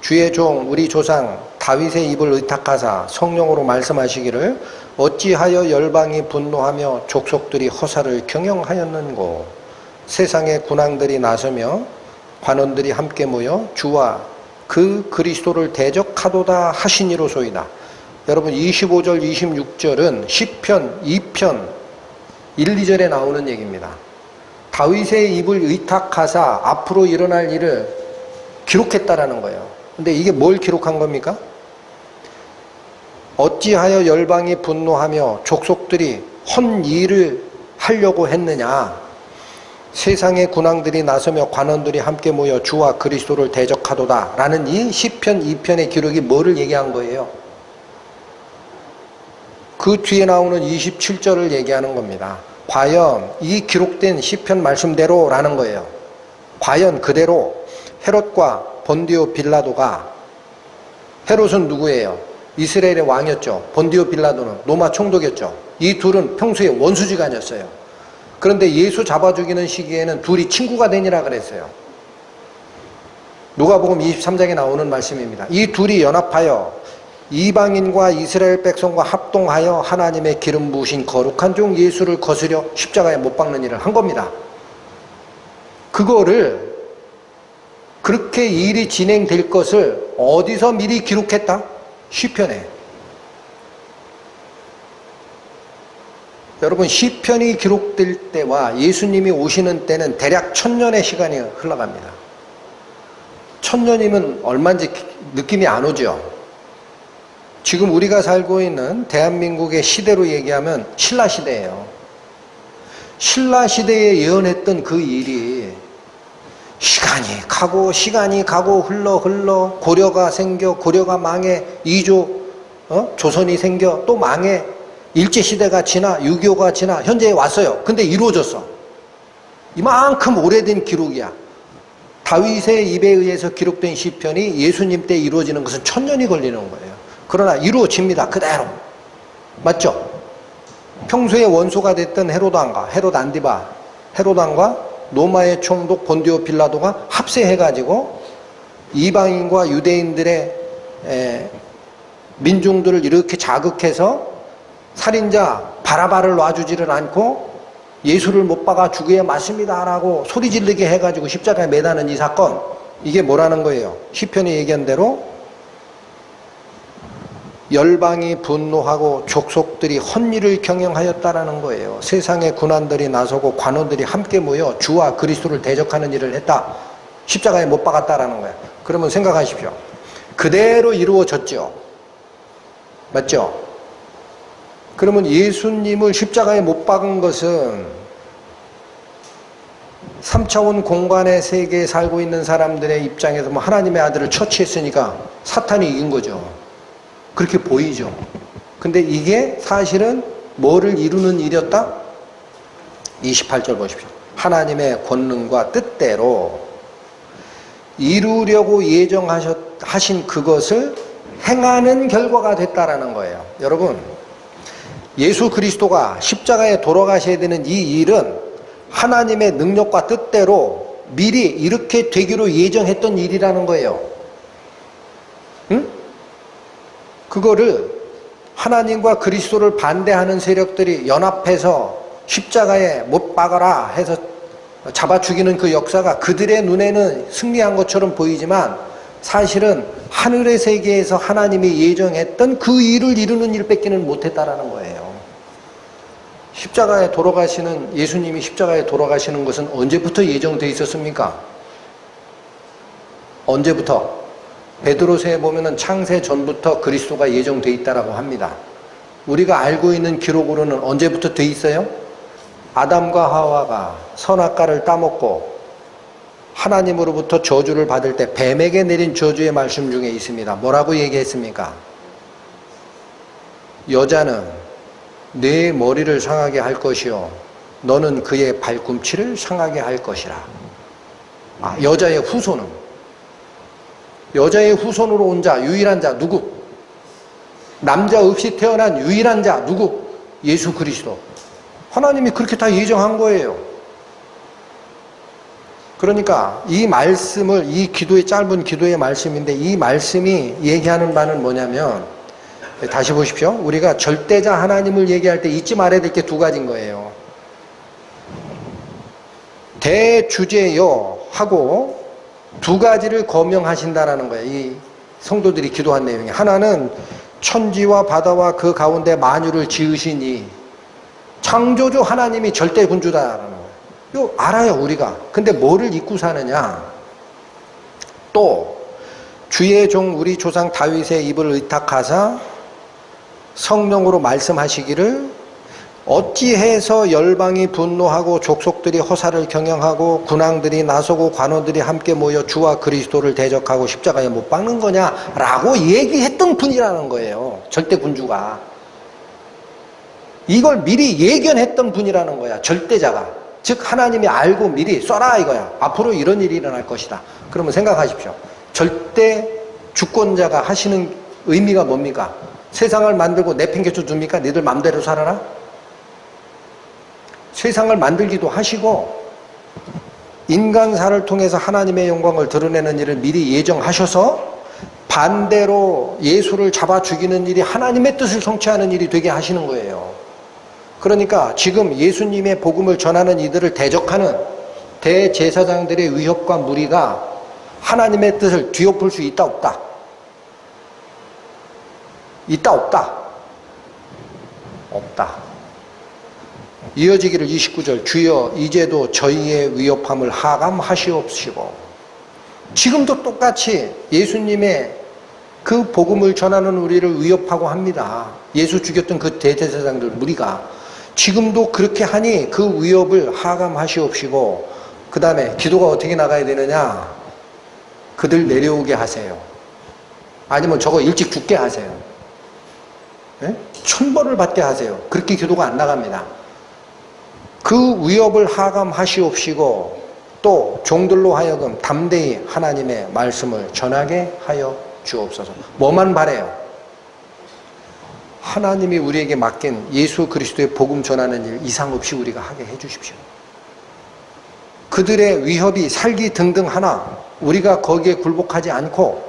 주의 종 우리 조상 다윗의 입을 의탁하사 성령으로 말씀하시기를 어찌하여 열방이 분노하며 족속들이 허사를 경영하였는고 세상의 군왕들이 나서며 관원들이 함께 모여 주와 그 그리스도를 대적하도다 하시니로소이다. 여러분 25절 26절은 시편 2편 1, 2절에 나오는 얘기입니다. 다윗의 입을 의탁하사 앞으로 일어날 일을 기록했다라는 거예요. 근데 이게 뭘 기록한 겁니까? 어찌하여 열방이 분노하며 족속들이 헛 일을 하려고 했느냐? 세상의 군왕들이 나서며 관원들이 함께 모여 주와 그리스도를 대적하도다 라는 이 시편 2편의 기록이 뭐를 얘기한 거예요? 그 뒤에 나오는 27절을 얘기하는 겁니다. 과연 이 기록된 시편 말씀대로 라는 거예요. 과연 그대로 헤롯과 본디오 빌라도가, 헤롯은 누구예요? 이스라엘의 왕이었죠. 본디오 빌라도는 로마 총독이었죠. 이 둘은 평소에 원수지간이었어요. 그런데 예수 잡아 죽이는 시기에는 둘이 친구가 되니라 그랬어요. 누가복음 23장에 나오는 말씀입니다. 이 둘이 연합하여 이방인과 이스라엘 백성과 합동하여 하나님의 기름 부으신 거룩한 종 예수를 거스려 십자가에 못 박는 일을 한 겁니다. 그거를 그렇게 일이 진행될 것을 어디서 미리 기록했다? 시편에. 여러분 시편이 기록될 때와 예수님이 오시는 때는 대략 1000년의 시간이 흘러갑니다. 1000년이면 얼마인지 느낌이 안 오죠. 지금 우리가 살고 있는 대한민국의 시대로 얘기하면 신라시대예요. 신라시대에 예언했던 그 일이 시간이 가고 흘러 고려가 생겨 고려가 망해 이조 조선이 생겨 또 망해 일제시대가 지나 6.25가 지나 현재에 왔어요. 근데 이루어졌어. 이만큼 오래된 기록이야. 다윗의 입에 의해서 기록된 시편이 예수님 때 이루어지는 것은 1000년이 걸리는 거예요. 그러나 이루어집니다. 그대로. 맞죠? 평소에 원수가 됐던 헤롯 안디바, 헤롯 왕과 로마의 총독 본디오 빌라도가 합세해가지고 이방인과 유대인들의 민중들을 이렇게 자극해서 살인자 바라바를 놔주지를 않고 예수를 못 박아 죽여야 맞습니다라고 소리 지르게 해가지고 십자가에 매다는 이 사건, 이게 뭐라는 거예요? 시편이 얘기한 대로 열방이 분노하고 족속들이 헛일을 경영하였다라는 거예요. 세상의 군왕들이 나서고 관원들이 함께 모여 주와 그리스도를 대적하는 일을 했다. 십자가에 못 박았다라는 거예요. 그러면 생각하십시오. 그대로 이루어졌죠. 맞죠? 그러면 예수님을 십자가에 못 박은 것은 3차원 공간의 세계에 살고 있는 사람들의 입장에서 뭐 하나님의 아들을 처치했으니까 사탄이 이긴 거죠. 그렇게 보이죠. 근데 이게 사실은 뭐를 이루는 일이었다? 28절 보십시오. 하나님의 권능과 뜻대로 이루려고 예정하신 그것을 행하는 결과가 됐다라는 거예요. 여러분, 예수 그리스도가 십자가에 돌아가셔야 되는 이 일은 하나님의 능력과 뜻대로 미리 이렇게 되기로 예정했던 일이라는 거예요. 그거를 하나님과 그리스도를 반대하는 세력들이 연합해서 십자가에 못 박아라 해서 잡아 죽이는 그 역사가 그들의 눈에는 승리한 것처럼 보이지만 사실은 하늘의 세계에서 하나님이 예정했던 그 일을 이루는 일밖에는 못했다라는 거예요. 십자가에 돌아가시는, 예수님이 십자가에 돌아가시는 것은 언제부터 예정되어 있었습니까? 언제부터? 베드로서에 보면은 창세 전부터 그리스도가 예정되어 있다라고 합니다. 우리가 알고 있는 기록으로는 언제부터 되어 있어요? 아담과 하와가 선악과를 따먹고 하나님으로부터 저주를 받을 때 뱀에게 내린 저주의 말씀 중에 있습니다. 뭐라고 얘기했습니까? 여자는 내 머리를 상하게 할 것이요 너는 그의 발꿈치를 상하게 할 것이라. 여자의 후손으로 온 자, 유일한 자 누구? 남자 없이 태어난 유일한 자 누구? 예수 그리스도. 하나님이 그렇게 다 예정한 거예요. 그러니까 이 말씀을, 이 기도의 짧은 기도의 말씀인데 이 말씀이 얘기하는 바는 뭐냐면, 다시 보십시오. 우리가 절대자 하나님을 얘기할 때 잊지 말아야 될 게 두 가지인 거예요. 대주제여 하고 두 가지를 거명하신다라는 거예요. 이 성도들이 기도한 내용이. 하나는 천지와 바다와 그 가운데 만유를 지으시니 창조주 하나님이 절대 군주다라는 거예요. 이거 알아요, 우리가. 근데 뭐를 잊고 사느냐? 또 주의 종 우리 조상 다윗의 입을 의탁하사 성령으로 말씀하시기를 어찌해서 열방이 분노하고 족속들이 허사를 경영하고 군왕들이 나서고 관원들이 함께 모여 주와 그리스도를 대적하고 십자가에 못 박는 거냐라고 얘기했던 분이라는 거예요. 절대 군주가. 이걸 미리 예견했던 분이라는 거야. 절대자가. 즉 하나님이 알고 미리 써라 이거야. 앞으로 이런 일이 일어날 것이다. 그러면 생각하십시오. 절대 주권자가 하시는 의미가 뭡니까? 세상을 만들고 내팽개쳐 줍니까? 니들 맘대로 살아라? 세상을 만들기도 하시고 인간사를 통해서 하나님의 영광을 드러내는 일을 미리 예정하셔서 반대로 예수를 잡아 죽이는 일이 하나님의 뜻을 성취하는 일이 되게 하시는 거예요. 그러니까 지금 예수님의 복음을 전하는 이들을 대적하는 대제사장들의 위협과 무리가 하나님의 뜻을 뒤엎을 수 있다 없다? 있다 없다? 없다. 이어지기를 29절 주여 이제도 저희의 위협함을 하감하시옵시고. 지금도 똑같이 예수님의 그 복음을 전하는 우리를 위협하고 합니다. 예수 죽였던 그 대제사장들 무리가 지금도 그렇게 하니 그 위협을 하감하시옵시고, 그 다음에 기도가 어떻게 나가야 되느냐? 그들 내려오게 하세요. 아니면 저거 일찍 죽게 하세요. 네? 천벌을 받게 하세요. 그렇게 기도가 안 나갑니다. 그 위협을 하감하시옵시고 또 종들로 하여금 담대히 하나님의 말씀을 전하게 하여 주옵소서. 뭐만 바래요? 하나님이 우리에게 맡긴 예수 그리스도의 복음 전하는 일 이상 없이 우리가 하게 해 주십시오. 그들의 위협이 살기 등등 하나 우리가 거기에 굴복하지 않고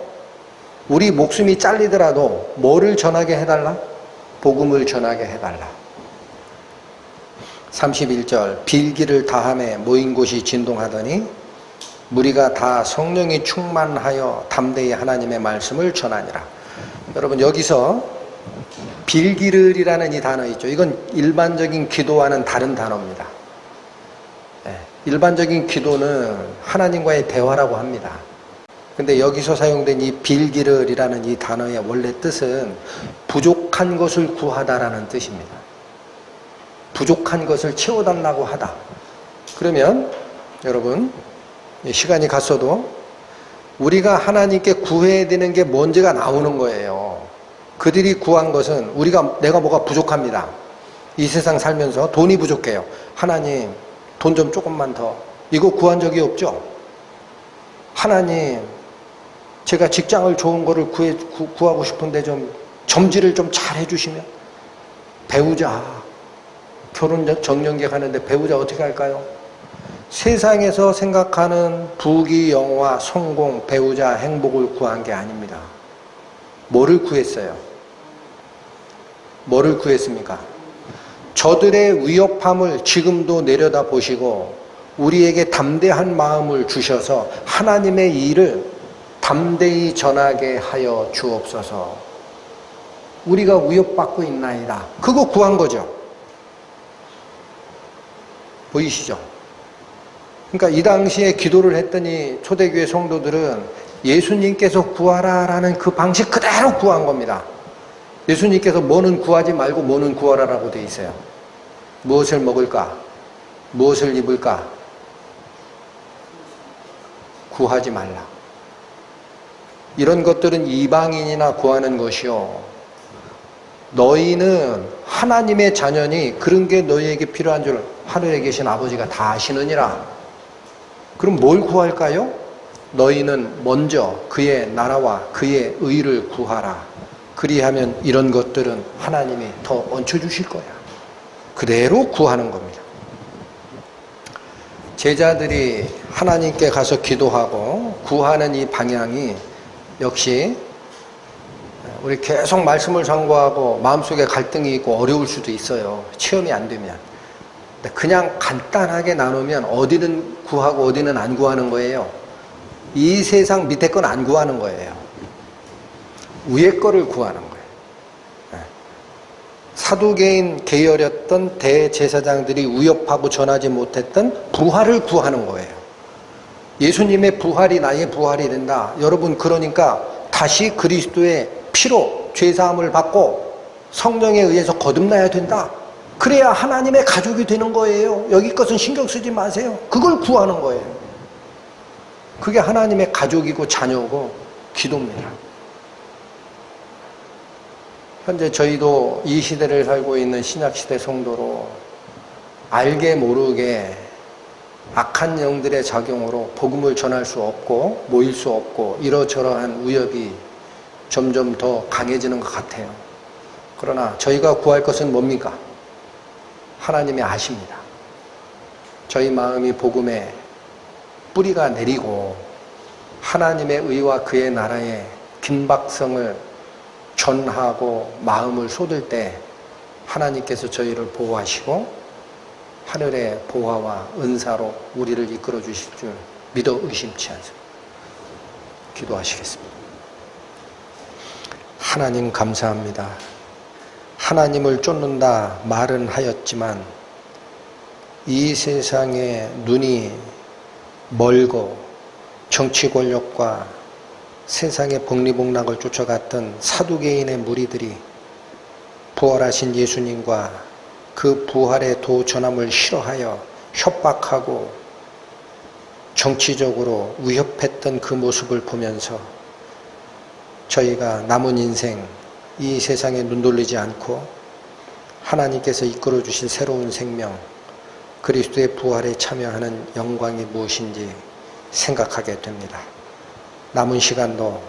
우리 목숨이 잘리더라도 뭐를 전하게 해달라? 복음을 전하게 해달라. 31절 빌기를 다함에 모인 곳이 진동하더니 무리가 다 성령이 충만하여 담대히 하나님의 말씀을 전하니라. 여러분 여기서 빌기를이라는 이 단어 있죠. 이건 일반적인 기도와는 다른 단어입니다. 일반적인 기도는 하나님과의 대화라고 합니다. 근데 여기서 사용된 이 빌기를이라는 이 단어의 원래 뜻은 부족한 것을 구하다라는 뜻입니다. 부족한 것을 채워달라고 하다. 그러면 여러분 시간이 갔어도 우리가 하나님께 구해야 되는 게 뭔지가 나오는 거예요. 그들이 구한 것은 내가 뭐가 부족합니다. 이 세상 살면서 돈이 부족해요. 하나님 돈 좀 조금만 더. 이거 구한 적이 없죠? 하나님 제가 직장을 좋은 거를 구하고 싶은데 좀 점지를 좀 잘 해주시면. 배우자 결혼 정년기 가는데 배우자 어떻게 할까요? 세상에서 생각하는 부귀 영화 성공 배우자 행복을 구한 게 아닙니다. 뭐를 구했어요? 뭐를 구했습니까? 저들의 위협함을 지금도 내려다 보시고 우리에게 담대한 마음을 주셔서 하나님의 일을 담대히 전하게 하여 주옵소서. 우리가 위협받고 있나이다. 그거 구한 거죠. 보이시죠? 그러니까 이 당시에 기도를 했더니 초대교회 성도들은 예수님께서 구하라라는 그 방식 그대로 구한 겁니다. 예수님께서 뭐는 구하지 말고 뭐는 구하라라고 돼 있어요. 무엇을 먹을까? 무엇을 입을까? 구하지 말라. 이런 것들은 이방인이나 구하는 것이요. 너희는 하나님의 자녀니 그런 게 너희에게 필요한 줄 하늘에 계신 아버지가 다 아시느니라. 그럼 뭘 구할까요? 너희는 먼저 그의 나라와 그의 의를 구하라. 그리하면 이런 것들은 하나님이 더 얹혀주실 거야. 그대로 구하는 겁니다. 제자들이 하나님께 가서 기도하고 구하는 이 방향이 역시 우리 계속 말씀을 상고하고 마음속에 갈등이 있고 어려울 수도 있어요. 체험이 안 되면. 근데 그냥 간단하게 나누면 어디는 구하고 어디는 안 구하는 거예요. 이 세상 밑에 건 안 구하는 거예요. 위에 거를 구하는 거예요. 사두개인 계열이었던 대제사장들이 위협하고 전하지 못했던 부활을 구하는 거예요. 예수님의 부활이 나의 부활이 된다. 여러분, 그러니까 다시 그리스도의 피로 죄사함을 받고 성령에 의해서 거듭나야 된다. 그래야 하나님의 가족이 되는 거예요. 여기 것은 신경 쓰지 마세요. 그걸 구하는 거예요. 그게 하나님의 가족이고 자녀고 기도입니다. 현재 저희도 이 시대를 살고 있는 신약시대 성도로 알게 모르게 악한 영들의 작용으로 복음을 전할 수 없고 모일 수 없고 이러저러한 위협이 점점 더 강해지는 것 같아요. 그러나 저희가 구할 것은 뭡니까? 하나님이 아십니다. 저희 마음이 복음의 뿌리가 내리고 하나님의 의와 그의 나라의 긴박성을 전하고 마음을 쏟을 때 하나님께서 저희를 보호하시고 하늘의 보화와 은사로 우리를 이끌어 주실 줄 믿어 의심치 않습니다. 기도하시겠습니다. 하나님 감사합니다. 하나님을 쫓는다 말은 하였지만 이 세상에 눈이 멀고 정치 권력과 세상의 복리복락을 쫓아갔던 사두개인의 무리들이 부활하신 예수님과 그 부활의 도 전함을 싫어하여 협박하고 정치적으로 위협했던 그 모습을 보면서 저희가 남은 인생 이 세상에 눈 돌리지 않고 하나님께서 이끌어 주신 새로운 생명 그리스도의 부활에 참여하는 영광이 무엇인지 생각하게 됩니다. 남은 시간도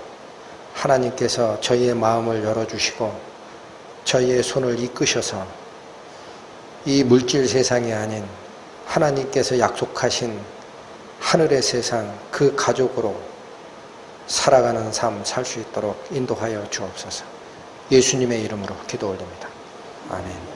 하나님께서 저희의 마음을 열어주시고 저희의 손을 이끄셔서 이 물질 세상이 아닌 하나님께서 약속하신 하늘의 세상 그 가족으로 살아가는 삶 살 수 있도록 인도하여 주옵소서. 예수님의 이름으로 기도 올립니다. 아멘.